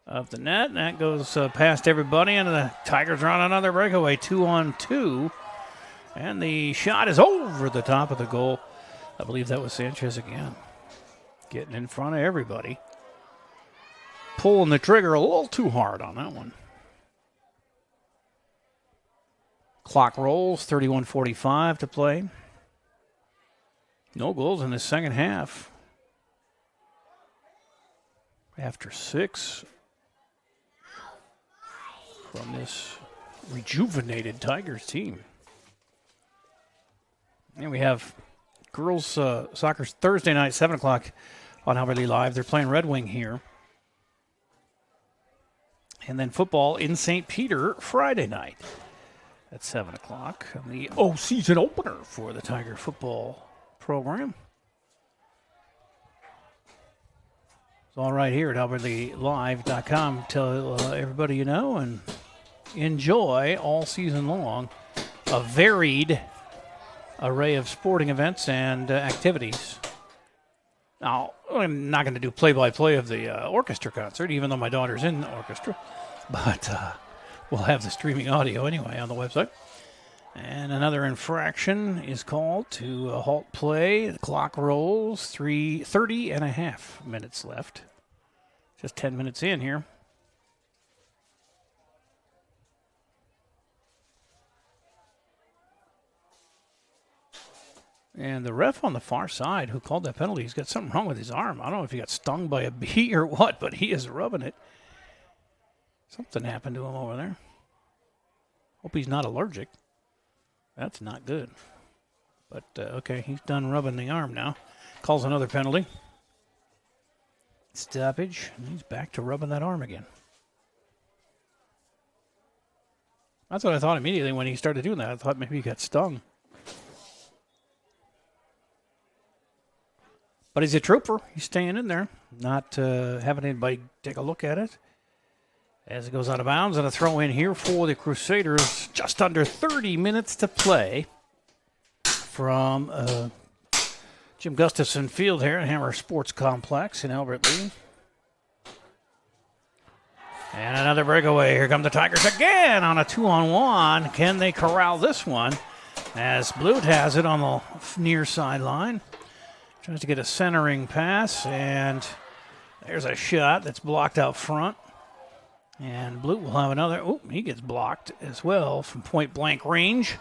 of the net. And that goes past everybody, and the Tigers are on another breakaway, 2-on-2. And the shot is over the top of the goal. I believe that was Sanchez again. Getting in front of everybody. Pulling the trigger a little too hard on that one. Clock rolls, 31:45 to play. No goals in the second half. After 6 from this rejuvenated Tigers team. And we have girls soccer Thursday night, 7 o'clock on Albert Lee Live. They're playing Red Wing here. And then football in St. Peter Friday night at 7 o'clock. And the season opener for the Tiger football program. It's all right here at AlbertLeeLive.com. Tell everybody you know and enjoy all season long a varied array of sporting events and activities. Now, I'm not going to do play-by-play of the orchestra concert, even though my daughter's in the orchestra. But we'll have the streaming audio anyway on the website. And another infraction is called to halt play. The clock rolls 30 and a half minutes left. Just 10 minutes in here. And the ref on the far side who called that penalty, he's got something wrong with his arm. I don't know if he got stung by a bee or what, but he is rubbing it. Something happened to him over there. Hope he's not allergic. That's not good. But, okay, he's done rubbing the arm now. Calls another penalty. Stoppage. And he's back to rubbing that arm again. That's what I thought immediately when he started doing that. I thought maybe he got stung. But he's a trooper. He's staying in there, not having anybody take a look at it. As it goes out of bounds, and a throw in here for the Crusaders. Just under 30 minutes to play from Jim Gustafson Field here at Hammer Sports Complex in Albert Lea. And another breakaway. Here come the Tigers again on a 2-on-1. Can they corral this one? As Blute has it on the near sideline. Tries to get a centering pass, and there's a shot that's blocked out front. And Blute will have another. Oh, he gets blocked as well from point-blank range.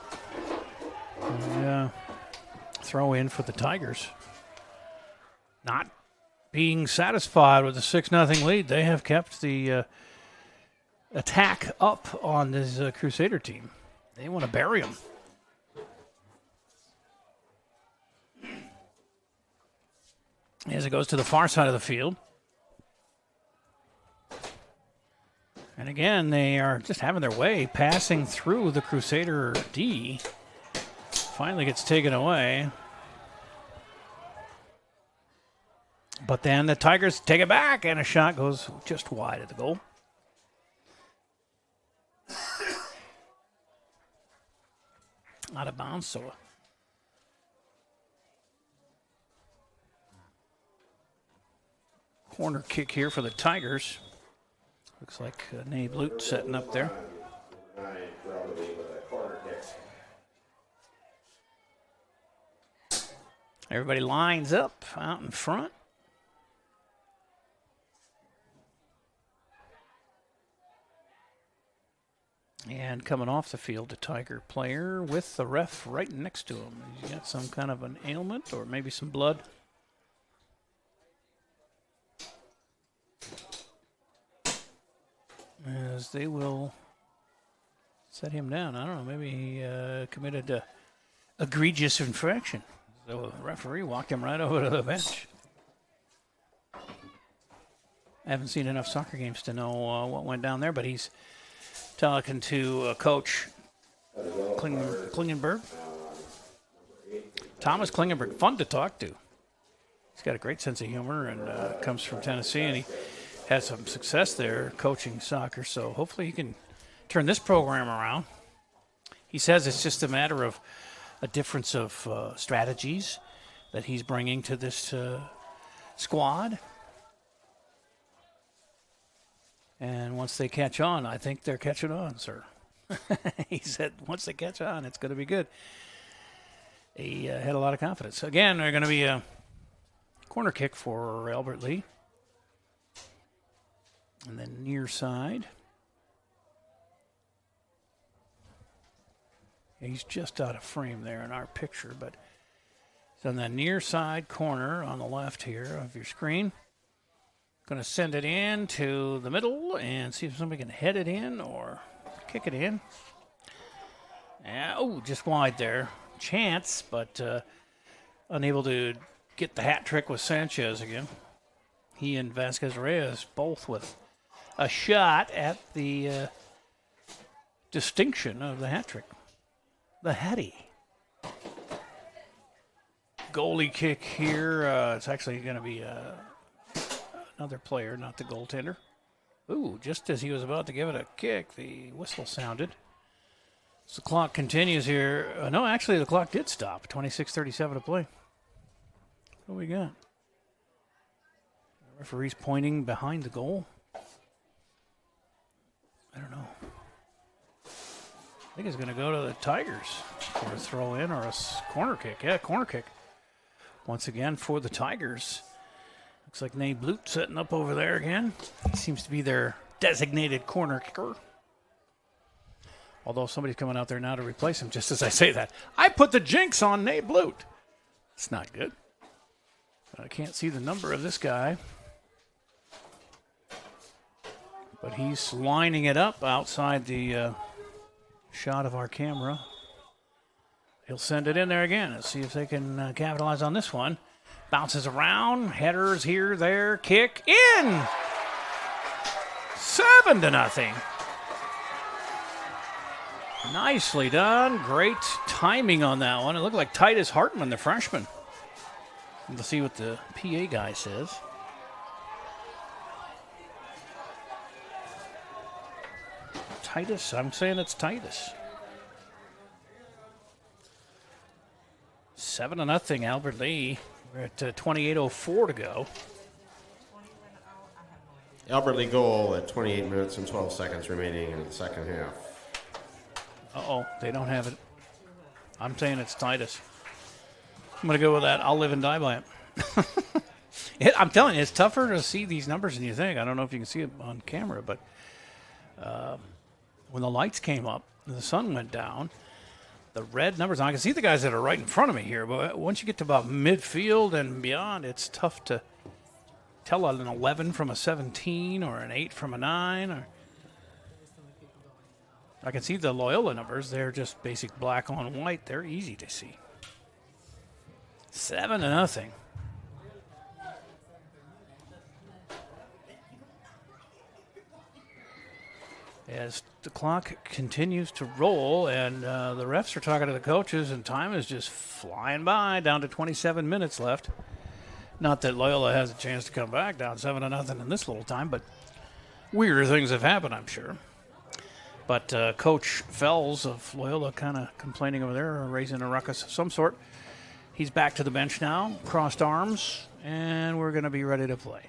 And, throw in for the Tigers. Not being satisfied with the 6-0 lead. They have kept the attack up on this Crusader team. They want to bury them. As it goes to the far side of the field. And again, they are just having their way, passing through the Crusader D. Finally gets taken away. But then the Tigers take it back, and a shot goes just wide of the goal. Out of bounds, so corner kick here for the Tigers. Looks like Nate Blute setting up there. Everybody lines up out in front. And coming off the field, a Tiger player with the ref right next to him. He's got some kind of an ailment or maybe some blood. As they will set him down. I don't know, maybe he committed an egregious infraction. So the referee walked him right over to the bench. I haven't seen enough soccer games to know what went down there, but he's talking to Coach Klingenberg. Thomas Klingenberg, fun to talk to. He's got a great sense of humor and comes from Tennessee, and he had some success there coaching soccer, so hopefully he can turn this program around. He says it's just a matter of a difference of strategies that he's bringing to this squad. And once they catch on, I think they're catching on, sir. He said once they catch on, it's going to be good. He had a lot of confidence. Again, they're going to be a corner kick for Albert Lea. And then near side. He's just out of frame there in our picture, but it's on the near side corner on the left here of your screen. Going to send it in to the middle and see if somebody can head it in or kick it in. Oh, just wide there. Chance, but unable to get the hat trick with Sanchez again. He and Vasquez-Reyes both with a shot at the distinction of the hat trick. The Hattie. Goalie kick here. It's actually going to be another player, not the goaltender. Ooh, just as he was about to give it a kick, the whistle sounded. So the clock continues here. No, actually, the clock did stop. 26:37 to play. What do we got? Referee's pointing behind the goal. I don't know. I think it's going to go to the Tigers for a throw in or a corner kick. Yeah, corner kick. Once again for the Tigers. Looks like Nate Blute setting up over there again. He seems to be their designated corner kicker. Although somebody's coming out there now to replace him, just as I say that. I put the jinx on Nate Blute. It's not good. I can't see the number of this guy. But he's lining it up outside the shot of our camera. He'll send it in there again. Let's see if they can capitalize on this one. Bounces around, headers here, there, kick, in! 7-0. Nicely done. Great timing on that one. It looked like Titus Hartman, the freshman. We'll see what the PA guy says. Titus, I'm saying it's Titus. 7-0, Albert Lee. We're at 28:04 to go. Albert Lee goal at 28 minutes and 12 seconds remaining in the second half. Uh-oh, they don't have it. I'm saying it's Titus. I'm going to go with that. I'll live and die by it. I'm telling you, it's tougher to see these numbers than you think. I don't know if you can see it on camera, but when the lights came up and the sun went down, the red numbers, I can see the guys that are right in front of me here, but once you get to about midfield and beyond, it's tough to tell an 11 from a 17 or an 8 from a 9. Or I can see the Loyola numbers. They're just basic black on white. They're easy to see. 7-0. As the clock continues to roll and the refs are talking to the coaches and time is just flying by, down to 27 minutes left. Not that Loyola has a chance to come back down 7-0 in this little time, but weirder things have happened, I'm sure. But Coach Fells of Loyola kind of complaining over there, raising a ruckus of some sort. He's back to the bench now, crossed arms, and we're going to be ready to play.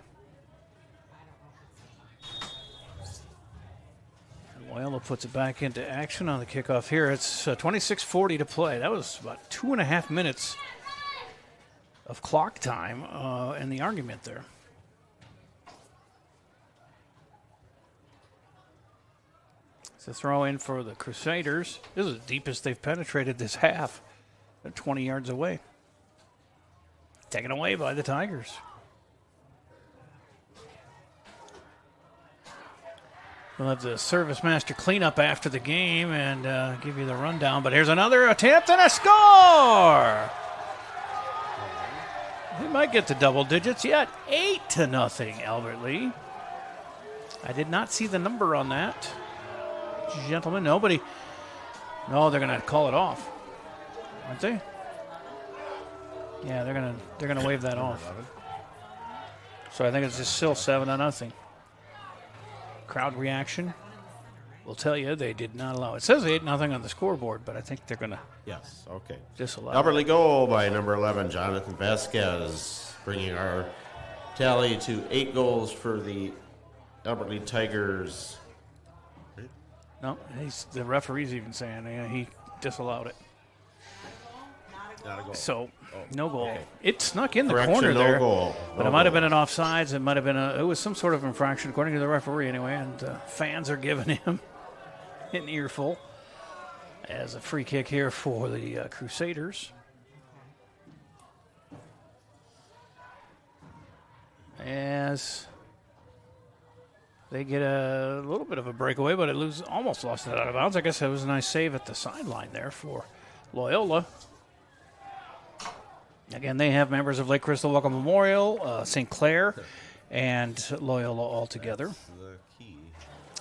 Loyola puts it back into action on the kickoff here. It's 26:40 to play. That was about 2.5 minutes of clock time in the argument there. It's a throw in for the Crusaders. This is the deepest they've penetrated this half. They're 20 yards away. Taken away by the Tigers. We'll have the service master clean up after the game and give you the rundown. But here's another attempt and a score! They might get to double digits yet. 8-0, Albert Lee. I did not see the number on that. Gentlemen, nobody. No, they're going to call it off. Aren't they? Yeah, they're gonna wave that off. So I think it's just still 7-0. Crowd reaction will tell you they did not allow it. It says 8-0 on the scoreboard, but I think they're going to disallow. Albert Lee goal by number 11, Jonathan Vasquez, bringing our tally to 8 goals for the Albert Lee Tigers. No, the referee's even saying he disallowed it. So, no goal. Okay. It snuck in the corner there. No goal. But it might have been an offsides. It might have been it was some sort of infraction, according to the referee anyway. And fans are giving him an earful as a free kick here for the Crusaders. As they get a little bit of a breakaway, but it almost lost it out of bounds. I guess it was a nice save at the sideline there for Loyola. Again, they have members of Lake Crystal Welcome Memorial, St. Clair, and Loyola all together.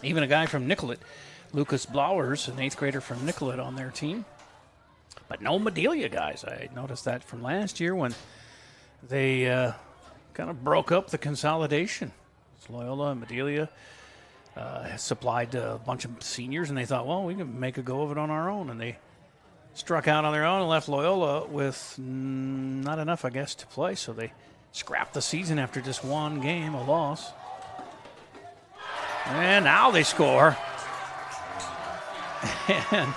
Even a guy from Nicollet, Lucas Blowers, an 8th grader from Nicollet on their team. But no Medelia guys. I noticed that from last year when they kind of broke up the consolidation. Loyola and Medelia supplied a bunch of seniors, and they thought, well, we can make a go of it on our own. And they struck out on their own and left Loyola with not enough, I guess, to play. So they scrapped the season after just one game, a loss. And now they score. And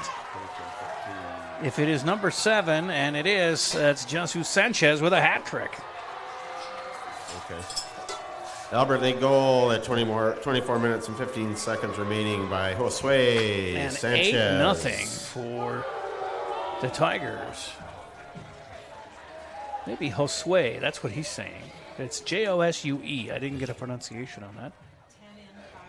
if it is number 7, and it is, that's Jesus Sanchez with a hat trick. Okay. Albert Lee goal at 24 minutes and 15 seconds remaining by Josue And Sanchez. 8-0 for the Tigers. Maybe Josue, that's what he's saying. It's Josue. I didn't get a pronunciation on that.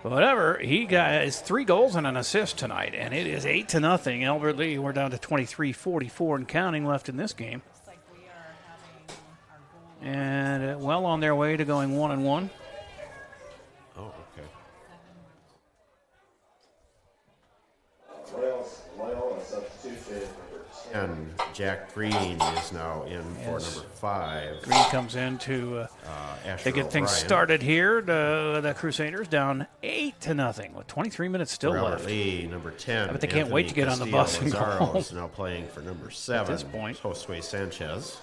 But whatever, he got his 3 goals and an assist tonight, and it is 8-0. Albert Lee, we're down to 23-44 and counting left in this game. And well on their way to going 1-1. Oh, okay. Loyola substitution number 10. Jack Green is now in for number 5. Green comes in to they get things started here. The Crusaders down 8-0 with 23 minutes still left. Lee, number 10. But they can't wait to get on the bus and go home. Is now playing for number 7. At this point, Josue Sanchez.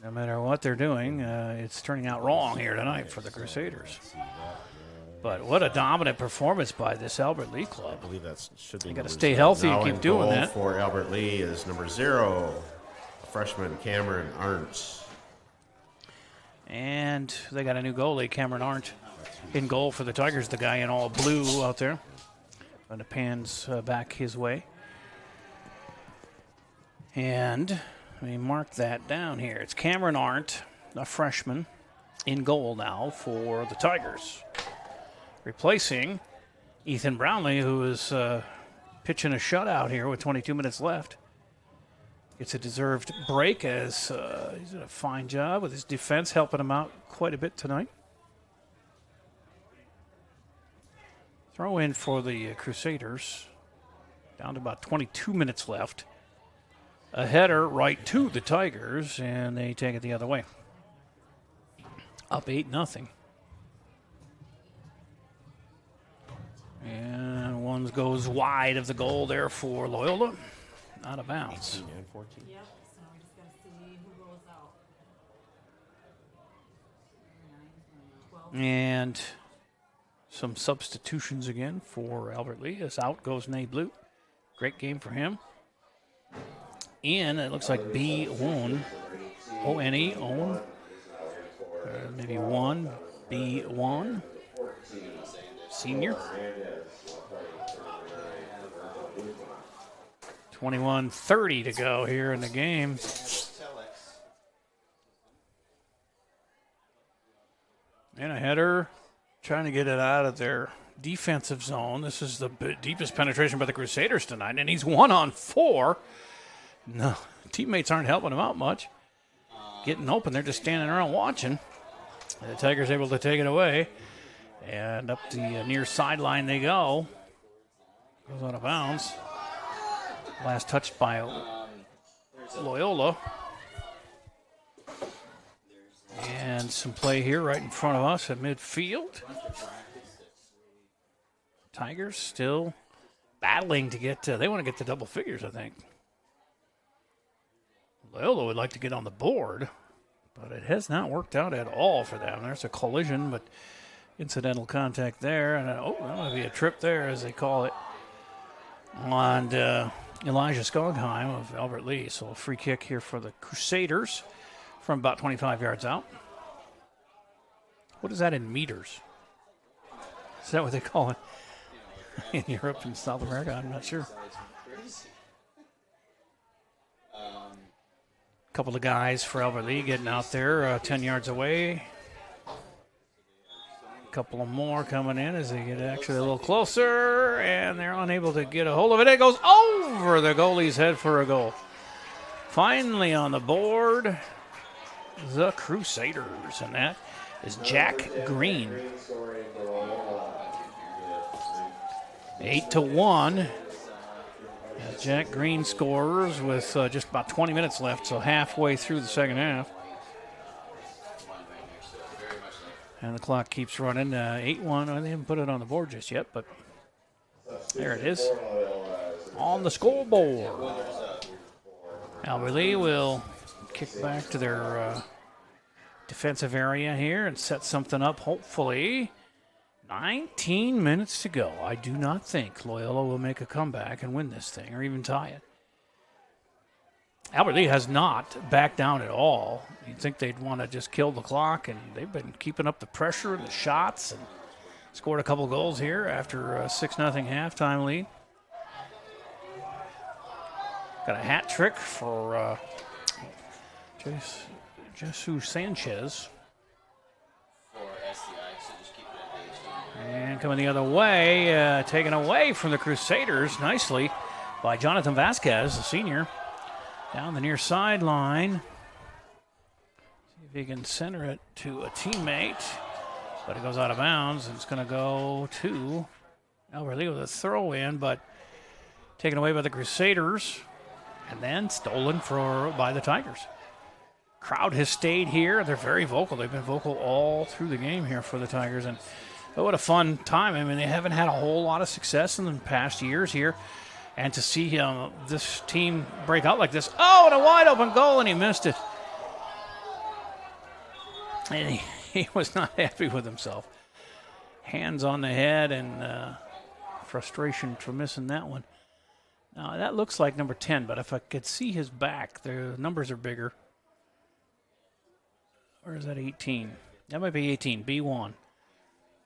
No matter what they're doing, it's turning out wrong here tonight for the Crusaders. But what a dominant performance by this Albert Lee club. I believe that should be. They got to stay healthy and keep doing that. For Albert Lee is number 0, freshman Cameron Arndt. And they got a new goalie, Cameron Arndt, in goal for the Tigers. The guy in all blue out there, and it pans back his way. And let me mark that down here. It's Cameron Arndt, a freshman, in goal now for the Tigers, replacing Ethan Brownlee, who is pitching a shutout here with 22 minutes left. Gets a deserved break as he's done a fine job with his defense, helping him out quite a bit tonight. Throw in for the Crusaders. Down to about 22 minutes left. A header right to the Tigers, and they take it the other way. Up 8-0. And one goes wide of the goal there for Loyola. Out of bounds. 18 and 14. Yep, so we just got to see who goes out. And some substitutions again for Albert Lee. As out goes Nate Blue. Great game for him. In, it looks like B. One. O-N-E, Owen. Maybe 1, B1. Senior. 21:30 to go here in the game. And a header, trying to get it out of their defensive zone. This is the deepest penetration by the Crusaders tonight, and he's 1-on-4. No, teammates aren't helping him out much. Getting open, they're just standing around watching. The Tigers able to take it away. And up the near sideline they go. Goes out of bounds. Last touched by Loyola. And some play here right in front of us at midfield. Tigers still battling to get they want to get to double figures, I think. Loyola would like to get on the board, but it has not worked out at all for them. There's a collision, but incidental contact there. And that might be a trip there, as they call it, on Elijah Skogheim of Albert Lee. So a free kick here for the Crusaders from about 25 yards out. What is that in meters? Is that what they call it in Europe and South America? I'm not sure. A couple of guys for Albert Lee getting out there 10 yards away. A couple of more coming in as they get actually a little closer, and they're unable to get a hold of it. It goes over the goalie's head for a goal. Finally on the board, the Crusaders, and that is Jack Green. 8-1. Jack Green scores with just about 20 minutes left, so halfway through the second half. And the clock keeps running. 8-1. They haven't put it on the board just yet, but there it is on the scoreboard. Albert Lee will kick back to their defensive area here and set something up, hopefully. 19 minutes to go. I do not think Loyola will make a comeback and win this thing or even tie it. Albert Lee has not backed down at all. You'd think they'd want to just kill the clock, and they've been keeping up the pressure and the shots and scored a couple goals here after a 6-0 halftime lead. Got a hat trick for Jesus Sanchez. And coming the other way, taken away from the Crusaders nicely by Jonathan Vasquez, the senior. Down the near sideline. See if he can center it to a teammate. But it goes out of bounds, and it's going to go to Albert Lee with a throw in, but taken away by the Crusaders and then stolen by the Tigers. Crowd has stayed here. They're very vocal. They've been vocal all through the game here for the Tigers. And what a fun time. I mean, they haven't had a whole lot of success in the past years here. And to see this team break out like this. Oh, and a wide open goal, and he missed it. And he was not happy with himself. Hands on the head and frustration for missing that one. Now, that looks like number 10, but if I could see his back, the numbers are bigger. Or is that 18? That might be 18, B1,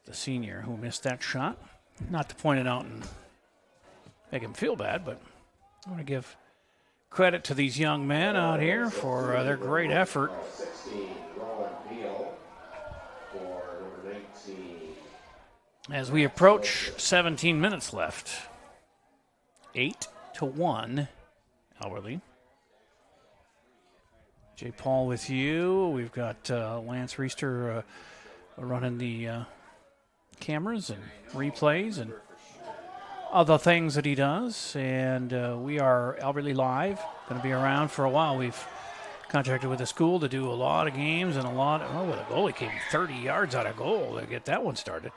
the senior who missed that shot. Not to point it out and make him feel bad, but I want to give credit to these young men out here for their great effort. As we approach 17 minutes left, 8-1, Albert Lee. Jay Paul with you. We've got Lance Reister running the cameras and replays and other things that he does. And we are Albert Lee Live, going to be around for a while. We've contracted with the school to do a lot of games and with a goalie came 30 yards out of goal to get that one started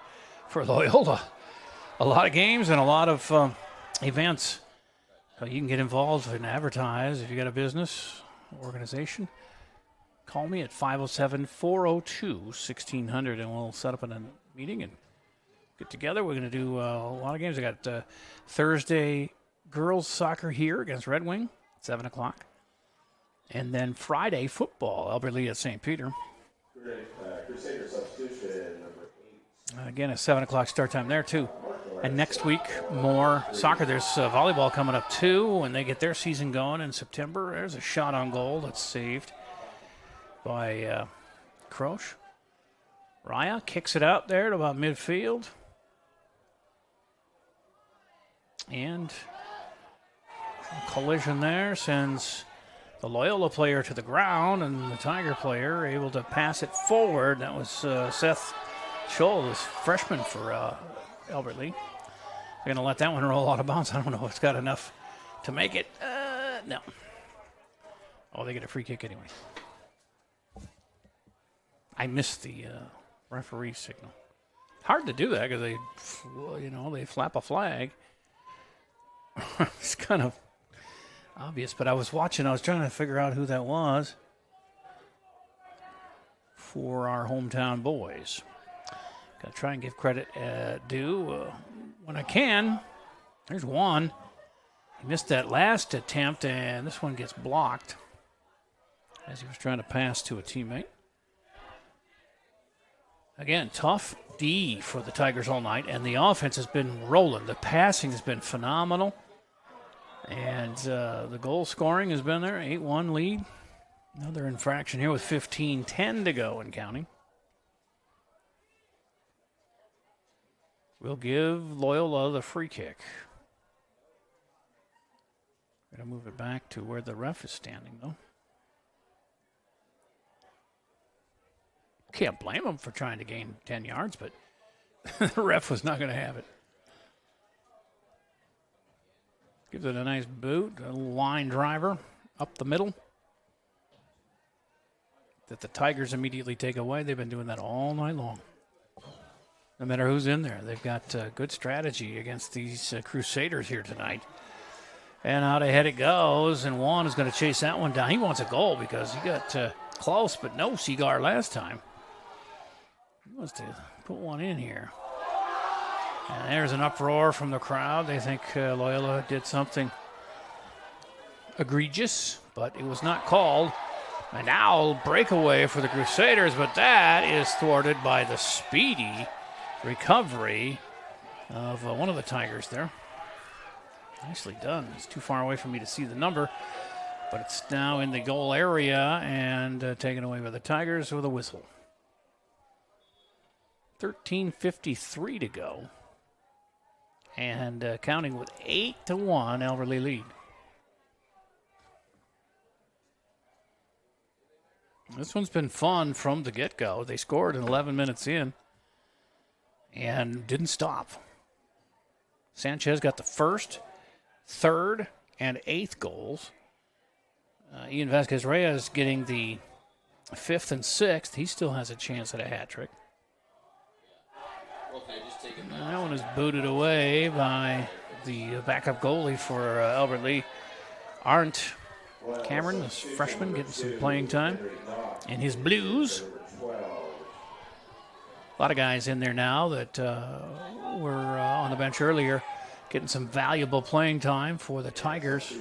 for Loyola. A lot of games and a lot of events. So you can get involved and advertise if you got a business organization. Call me at 507-402-1600 and we'll set up a meeting and get together. We're going to do a lot of games. I got Thursday girls soccer here against Red Wing, 7 o'clock. And then Friday football, Albert Lee at St. Peter. Crusader substitution number 8. Again, a 7 o'clock start time there, too. And next week, more soccer. There's volleyball coming up, too, when they get their season going in September. There's a shot on goal that's saved by Croce. Raya kicks it out there to about midfield. And a collision there sends the Loyola player to the ground, and the Tiger player able to pass it forward. That was Seth Scholl, this freshman for Albert Lee. They're going to let that one roll out of bounds. I don't know if it's got enough to make it. No. Oh, they get a free kick anyway. I missed the referee signal. Hard to do that because they flap a flag. It's kind of obvious, but I was watching. I was trying to figure out who that was for our hometown boys. Got to try and give credit due when I can. There's one. He missed that last attempt, and this one gets blocked as he was trying to pass to a teammate. Again, tough D for the Tigers all night, and the offense has been rolling. The passing has been phenomenal, and the goal scoring has been there, 8-1 lead. Another infraction here with 15:10 to go and counting. We'll give Loyola the free kick. Going to move it back to where the ref is standing, though. Can't blame him for trying to gain 10 yards, but the ref was not going to have it. Gives it a nice boot, a line driver up the middle that the Tigers immediately take away. They've been doing that all night long. No matter who's in there, they've got good strategy against these Crusaders here tonight. And out ahead it goes, and Juan is going to chase that one down. He wants a goal because he got Close, but no cigar last time. He wants to put one in here. And there's an uproar from the crowd. They think Loyola did something egregious, but it was not called. And now breakaway for the Crusaders, but that is thwarted by the speedy recovery of one of the Tigers there. Nicely done. It's too far away for me to see the number, but it's now in the goal area and taken away by the Tigers with a whistle. 13:53 to go. And counting with 8-1, Albert Lea lead. This one's been fun from the get-go. They scored in 11 minutes in and didn't stop. Sanchez got the first, third, and eighth goals. Ian Vasquez-Reyes getting the fifth and sixth. He still has a chance at a hat trick. That one is booted away by the backup goalie for Albert Lea. Arndt Cameron, this freshman, getting some playing time in his Blues. A lot of guys in there now that were on the bench earlier getting some valuable playing time for the Tigers.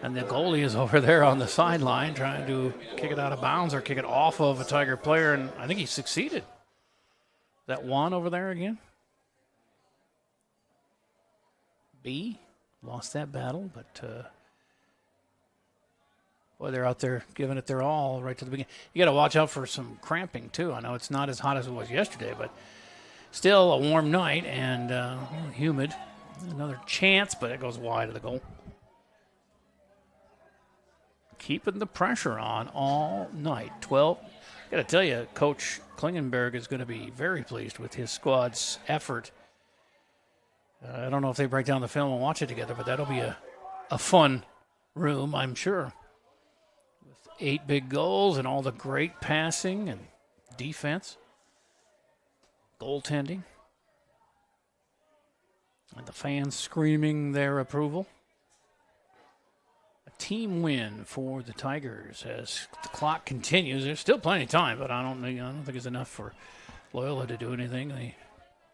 And the goalie is over there on the sideline trying to kick it out of bounds or kick it off of a Tiger player, and I think he succeeded. That one over there again. B lost that battle, but boy, they're out there giving it their all right to the beginning. You got to watch out for some cramping, too. I know it's not as hot as it was yesterday, but still a warm night and humid. Another chance, but it goes wide of the goal. Keeping the pressure on all night. 12. I got to tell you, Coach Klingenberg is going to be very pleased with his squad's effort. I don't know if they break down the film and watch it together, but that'll be a fun room, I'm sure. 8 big goals and all the great passing and defense, goaltending, and the fans screaming their approval. A team win for the Tigers as the clock continues. There's still plenty of time, but I don't think it's enough for Loyola to do anything. They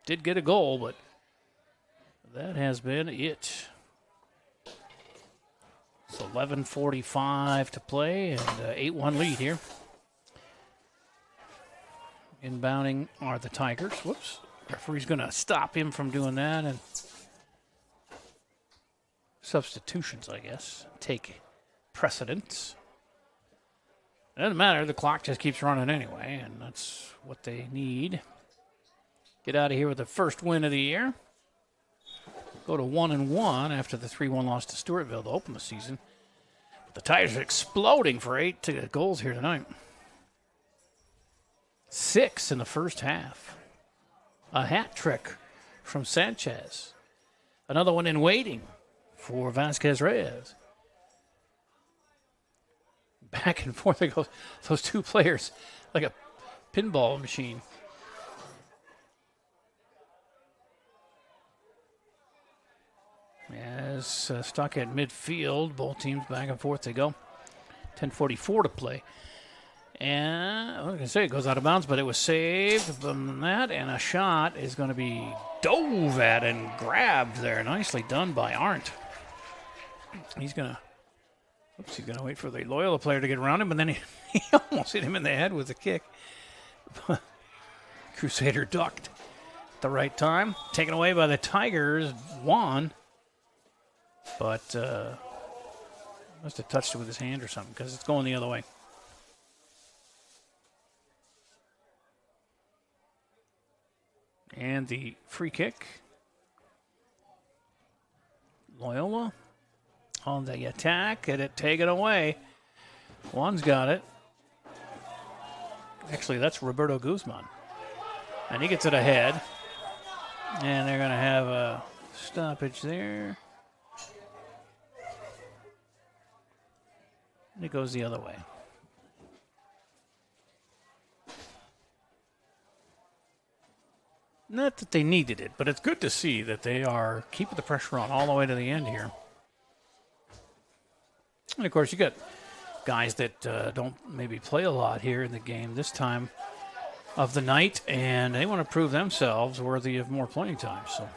did get a goal, but that has been it. So 11:45 to play and 8-1 lead here. Inbounding are the Tigers. Whoops. Referee's going to stop him from doing that. And substitutions, I guess, take precedence. It doesn't matter. The clock just keeps running anyway, and that's what they need. Get out of here with the first win of the year. Go to 1-1 after the 3-1 loss to Stewartville to open the season. But the Tigers are exploding for 8 goals here tonight. 6 in the first half. A hat trick from Sanchez. Another one in waiting for Vasquez-Reyes. Back and forth they go, those two players, like a pinball machine. As stuck at midfield, both teams back and forth they go. 10:44 to play. And I was going to say it goes out of bounds, but it was saved from that, and a shot is going to be dove at and grabbed there. Nicely done by Arndt. He's going to wait for the Loyola player to get around him, and then he almost hit him in the head with a kick. Crusader ducked at the right time. Taken away by the Tigers. Won. But must have touched it with his hand or something because it's going the other way. And the free kick. Loyola on the attack, and it taken away. Juan's got it. Actually, that's Roberto Guzman. And he gets it ahead. And they're going to have a stoppage there. And it goes the other way. Not that they needed it, but it's good to see that they are keeping the pressure on all the way to the end here. And, of course, you got guys that don't maybe play a lot here in the game this time of the night, and they want to prove themselves worthy of more playing time. So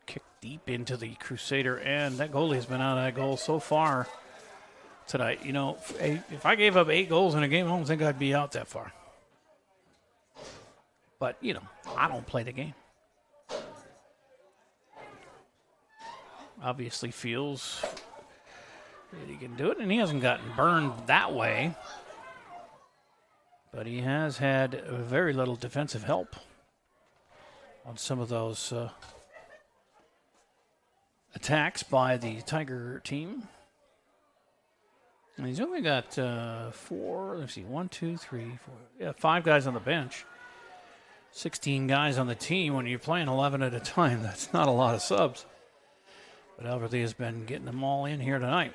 kick deep into the Crusader, and that goalie has been out of that goal so far tonight. You know, if I gave up 8 goals in a game, I don't think I'd be out that far. But, you know, I don't play the game. Obviously feels that he can do it, and he hasn't gotten burned that way. But he has had very little defensive help on some of those attacks by the Tiger team. And he's only got 5 guys on the bench. 16 guys on the team. When you're playing 11 at a time, that's not a lot of subs. But Albert Lee has been getting them all in here tonight.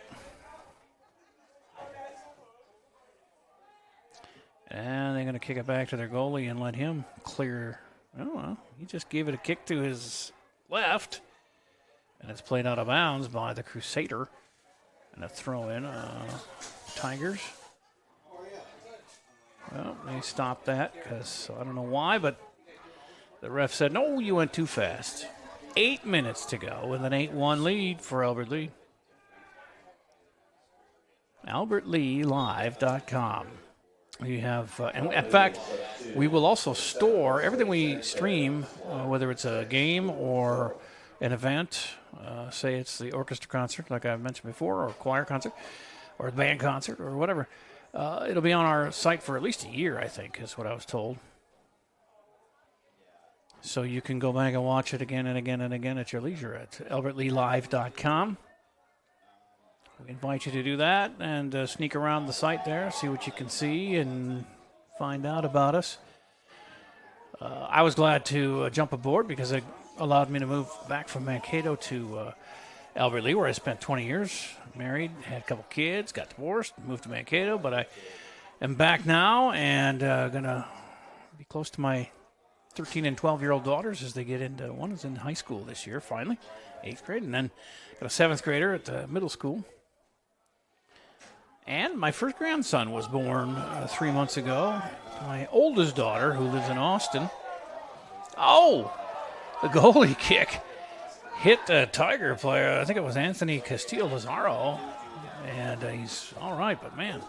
And they're going to kick it back to their goalie and let him clear. Oh, well, he just gave it a kick to his left. And it's played out of bounds by the Crusader. And a throw in. Tigers. Well, they stopped that because I don't know why, but the ref said, no, you went too fast. 8 minutes to go with an 8-1 lead for Albert Lee. AlbertLeeLive.com. We have, and in fact, we will also store everything we stream, whether it's a game or an event, say it's the orchestra concert, like I mentioned before, or a choir concert, or a band concert, or whatever. It'll be on our site for at least a year, I think, is what I was told. So you can go back and watch it again and again and again at your leisure at AlbertLeeLive.com. We invite you to do that and sneak around the site there, see what you can see, and find out about us. I was glad to jump aboard because it allowed me to move back from Mankato to Albert Lee, where I spent 20 years, married, had a couple kids, got divorced, moved to Mankato, but I am back now and going to be close to my 13 and 12-year-old daughters as they get into, one is in high school this year, finally, 8th grade, and then got a 7th grader at the middle school. And my first grandson was born 3 months ago. My oldest daughter, who lives in Austin. Oh, the goalie kick hit the Tiger player. I think it was Anthony Castillo-Lazaro. And he's all right, but man,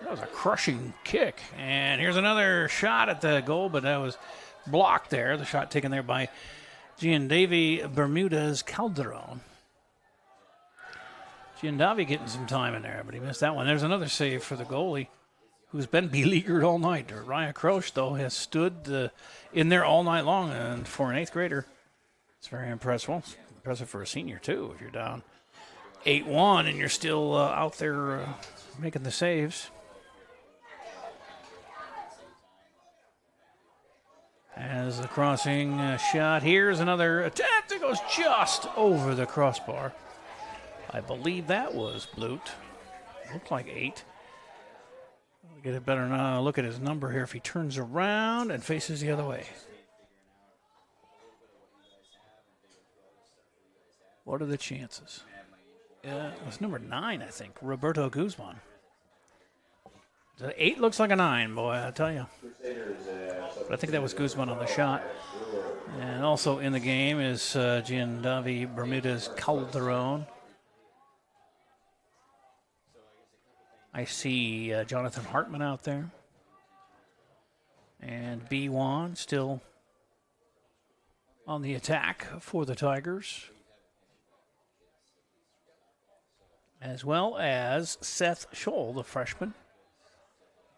that was a crushing kick. And here's another shot at the goal, but that was blocked there. The shot taken there by Giandavi Bermudez Calderon. Giandavi getting some time in there, but he missed that one. There's another save for the goalie, who's been beleaguered all night. Ryan Croce, though, has stood in there all night long, and for an 8th grader, it's very impressive. Well, it's impressive for a senior, too, if you're down 8-1 and you're still out there making the saves. As the crossing shot, here's another attempt that goes just over the crossbar. I believe that was Blute. Looked like 8. We'll get a better look at his number here if he turns around and faces the other way. What are the chances? It was number 9, I think, Roberto Guzman. The 8 looks like a 9, boy, I tell you. But I think that was Guzman on the shot. And also in the game is Giandavi Bermudez Calderon. I see Jonathan Hartman out there. And B1 still on the attack for the Tigers. As well as Seth Scholl, the freshman.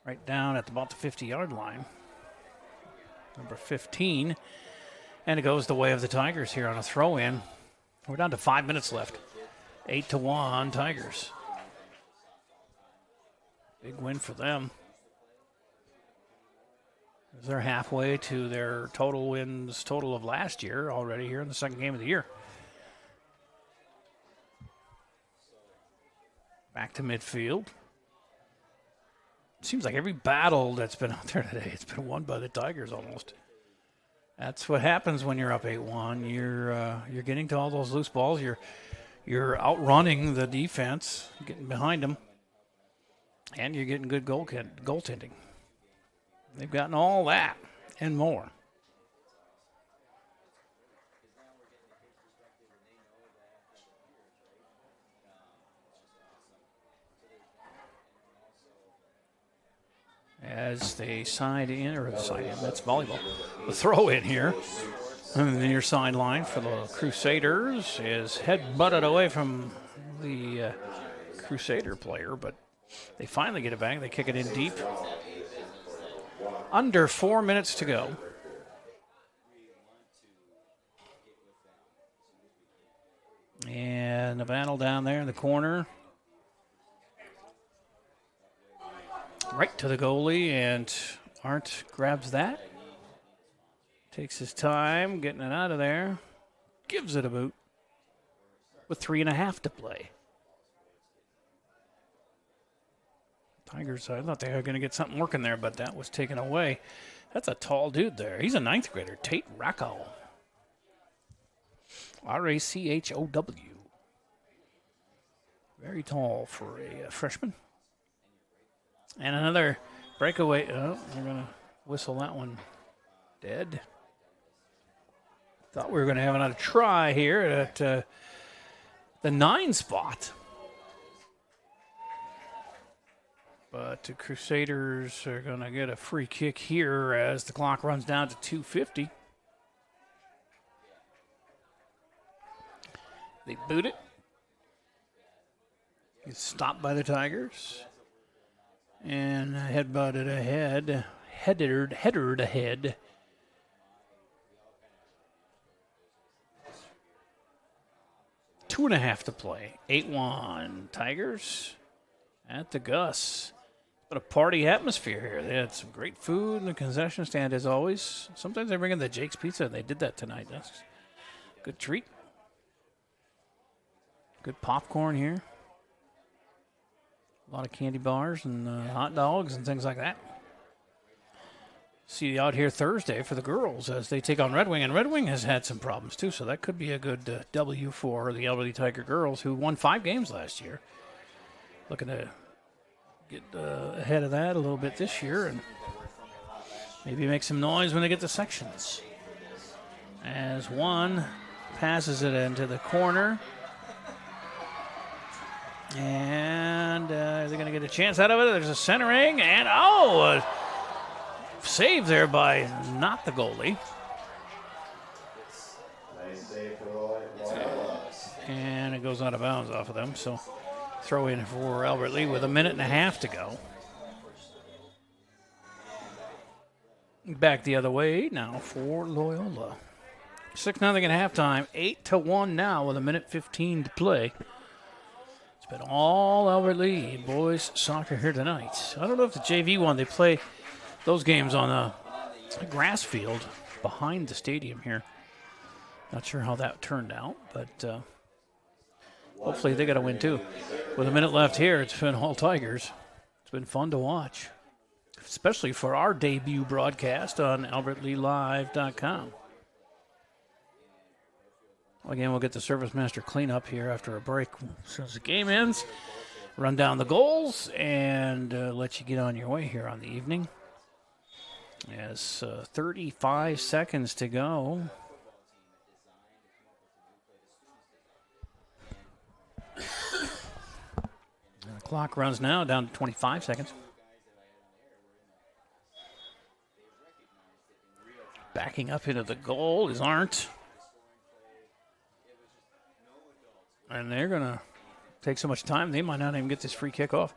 Right down at about the 50-yard line. Number 15. And it goes the way of the Tigers here on a throw-in. We're down to 5 minutes left. 8-1 Tigers. Big win for them. They're halfway to their total wins total of last year already here in the second game of the year. Back to midfield. Seems like every battle that's been out there today, it's been won by the Tigers almost. That's what happens when you're up 8-1. You're getting to all those loose balls. You're you're outrunning the defense, getting behind them, and you're getting good goaltending. They've gotten all that and more. As they side in, or side in, that's volleyball. The throw in here on the near sideline for the Crusaders is head butted away from the Crusader player, but they finally get it back. They kick it in deep. Under 4 minutes to go. And the battle down there in the corner. Right to the goalie, and Arndt grabs that. Takes his time getting it out of there. Gives it a boot. With 3.5 to play. Tigers, I thought they were going to get something working there, but that was taken away. That's a tall dude there. He's a 9th grader, Tate Rachow. Rachow. Very tall for a freshman. And another breakaway. Oh, we're going to whistle that one dead. Thought we were going to have another try here at the 9 spot. But the Crusaders are going to get a free kick here as the clock runs down to 2:50. They boot it. It's stopped by the Tigers. And headbutted ahead. Headered ahead. Two and a half to play. 8-1 Tigers at the Gus. But a party atmosphere here. They had some great food in the concession stand as always. Sometimes they bring in the Jake's Pizza, and they did that tonight. That's a good treat. Good popcorn here. A lot of candy bars and hot dogs and things like that. See you out here Thursday for the girls as they take on Red Wing. And Red Wing has had some problems too, so that could be a good W for the Elderly Tiger girls who won 5 games last year. Looking to get ahead of that a little bit this year and maybe make some noise when they get to sections. As one passes it into the corner. And they're going to get a chance out of it. There's a centering, and a save there by not the goalie. And it goes out of bounds off of them. So throw in for Albert Lee with 1.5 minutes to go. Back the other way now for Loyola. 6-0 at halftime. 8-1 now with 1:15 to play. It's been all Albert Lee boys soccer here tonight. I don't know if the JV won. They play those games on a grass field behind the stadium here. Not sure how that turned out, but hopefully they got a win too. With 1 minute left here, it's been all Tigers. It's been fun to watch, especially for our debut broadcast on albertleelive.com. Again, we'll get the Service Master cleanup here after a break as soon as the game ends. Run down the goals and let you get on your way here on the evening. As 35 seconds to go. The clock runs now down to 25 seconds. Backing up into the goal is Arndt. And they're going to take so much time, they might not even get this free kick off.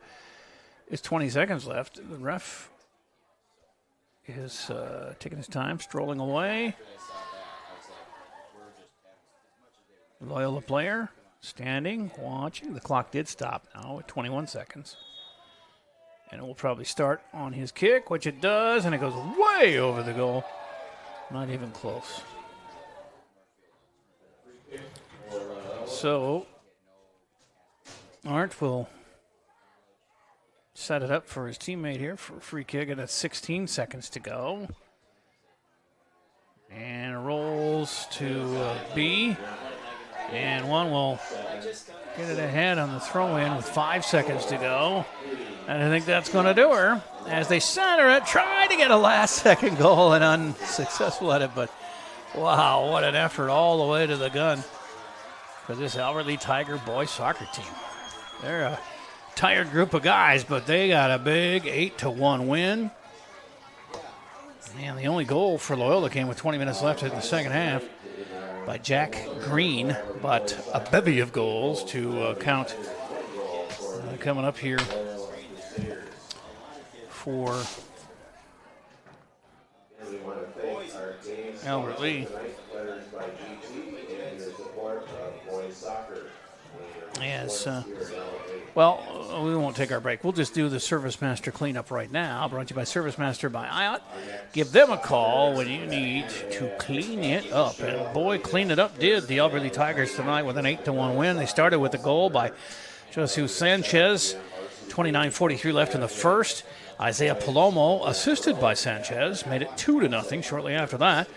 It's 20 seconds left. The ref is taking his time, strolling away. Loyola player standing, watching. The clock did stop now at 21 seconds. And it will probably start on his kick, which it does, and it goes way over the goal. Not even close. So, Arndt will set it up for his teammate here for a free kick, and it's 16 seconds to go. And rolls to B, and one will get it ahead on the throw-in with 5 seconds to go. And I think that's going to do her as they center it, try to get a last-second goal and unsuccessful at it. But, wow, what an effort all the way to the gun for this Albert Lea Tiger boys soccer team. They're a tired group of guys, but they got a big 8-1 win. And the only goal for Loyola came with 20 minutes left in the second half by Jack Green, but a bevy of goals to count coming up here for Albert Lea. Yes. Well, we won't take our break. We'll just do the Service Master cleanup right now. Brought to you by Service Master by IOT. Give them a call when you need to clean it up. And boy, clean it up did the Albert Lea Tigers tonight with an 8-1 win. They started with a goal by Jesus Sanchez. 29:43 left in the first. Isaiah Palomo, assisted by Sanchez, made it 2-0 shortly after that.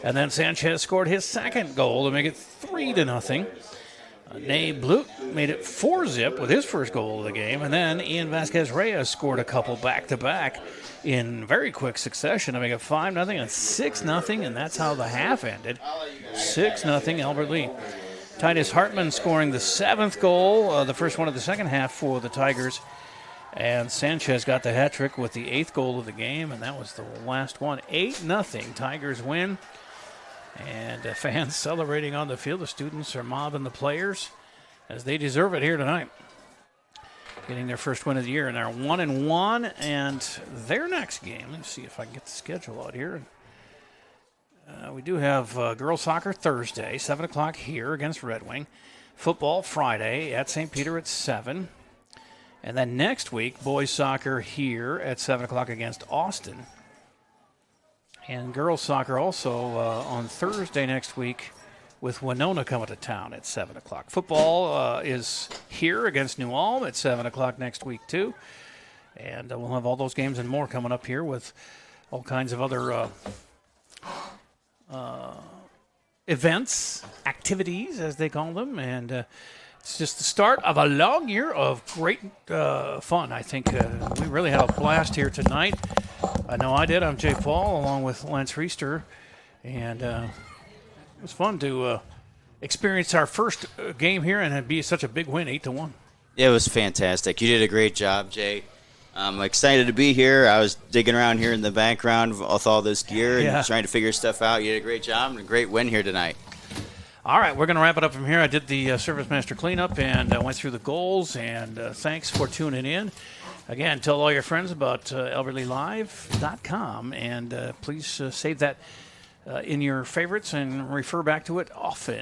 And then Sanchez scored his second goal to make it 3-0. Nay Blute made it 4-0 with his first goal of the game. And then Ian Vasquez-Reyes scored a couple back-to-back in very quick succession to make it 5-0 and 6-0. And that's how the half ended. 6-0 Albert Lea. Titus Hartman scoring the 7th goal, the first one of the second half for the Tigers. And Sanchez got the hat trick with the 8th goal of the game, and that was the last one. 8-0 Tigers win. And fans celebrating on the field. The students are mobbing the players as they deserve it here tonight. Getting their first win of the year, and they're 1-1. And their next game, let's see if I can get the schedule out here. We do have girls soccer Thursday, 7 o'clock here against Red Wing. Football Friday at St. Peter at 7. And then next week, boys soccer here at 7 o'clock against Austin. And girls soccer also on Thursday next week with Winona coming to town at 7 o'clock. Football is here against New Ulm at 7 o'clock next week, too. And we'll have all those games and more coming up here with all kinds of other events, activities, as they call them. And it's just the start of a long year of great fun. I think we really had a blast here tonight. I know I did. I'm Jay Paul along with Lance Reister. And it was fun to experience our first game here and be such a big win, 8-1. It was fantastic. You did a great job, Jay. I'm excited to be here. I was digging around here in the background with all this gear and trying to figure stuff out. You did a great job and a great win here tonight. All right, we're going to wrap it up from here. I did the Service Master cleanup and went through the goals, and thanks for tuning in. Again, tell all your friends about AlbertLeeLive.com, and please save that in your favorites and refer back to it often.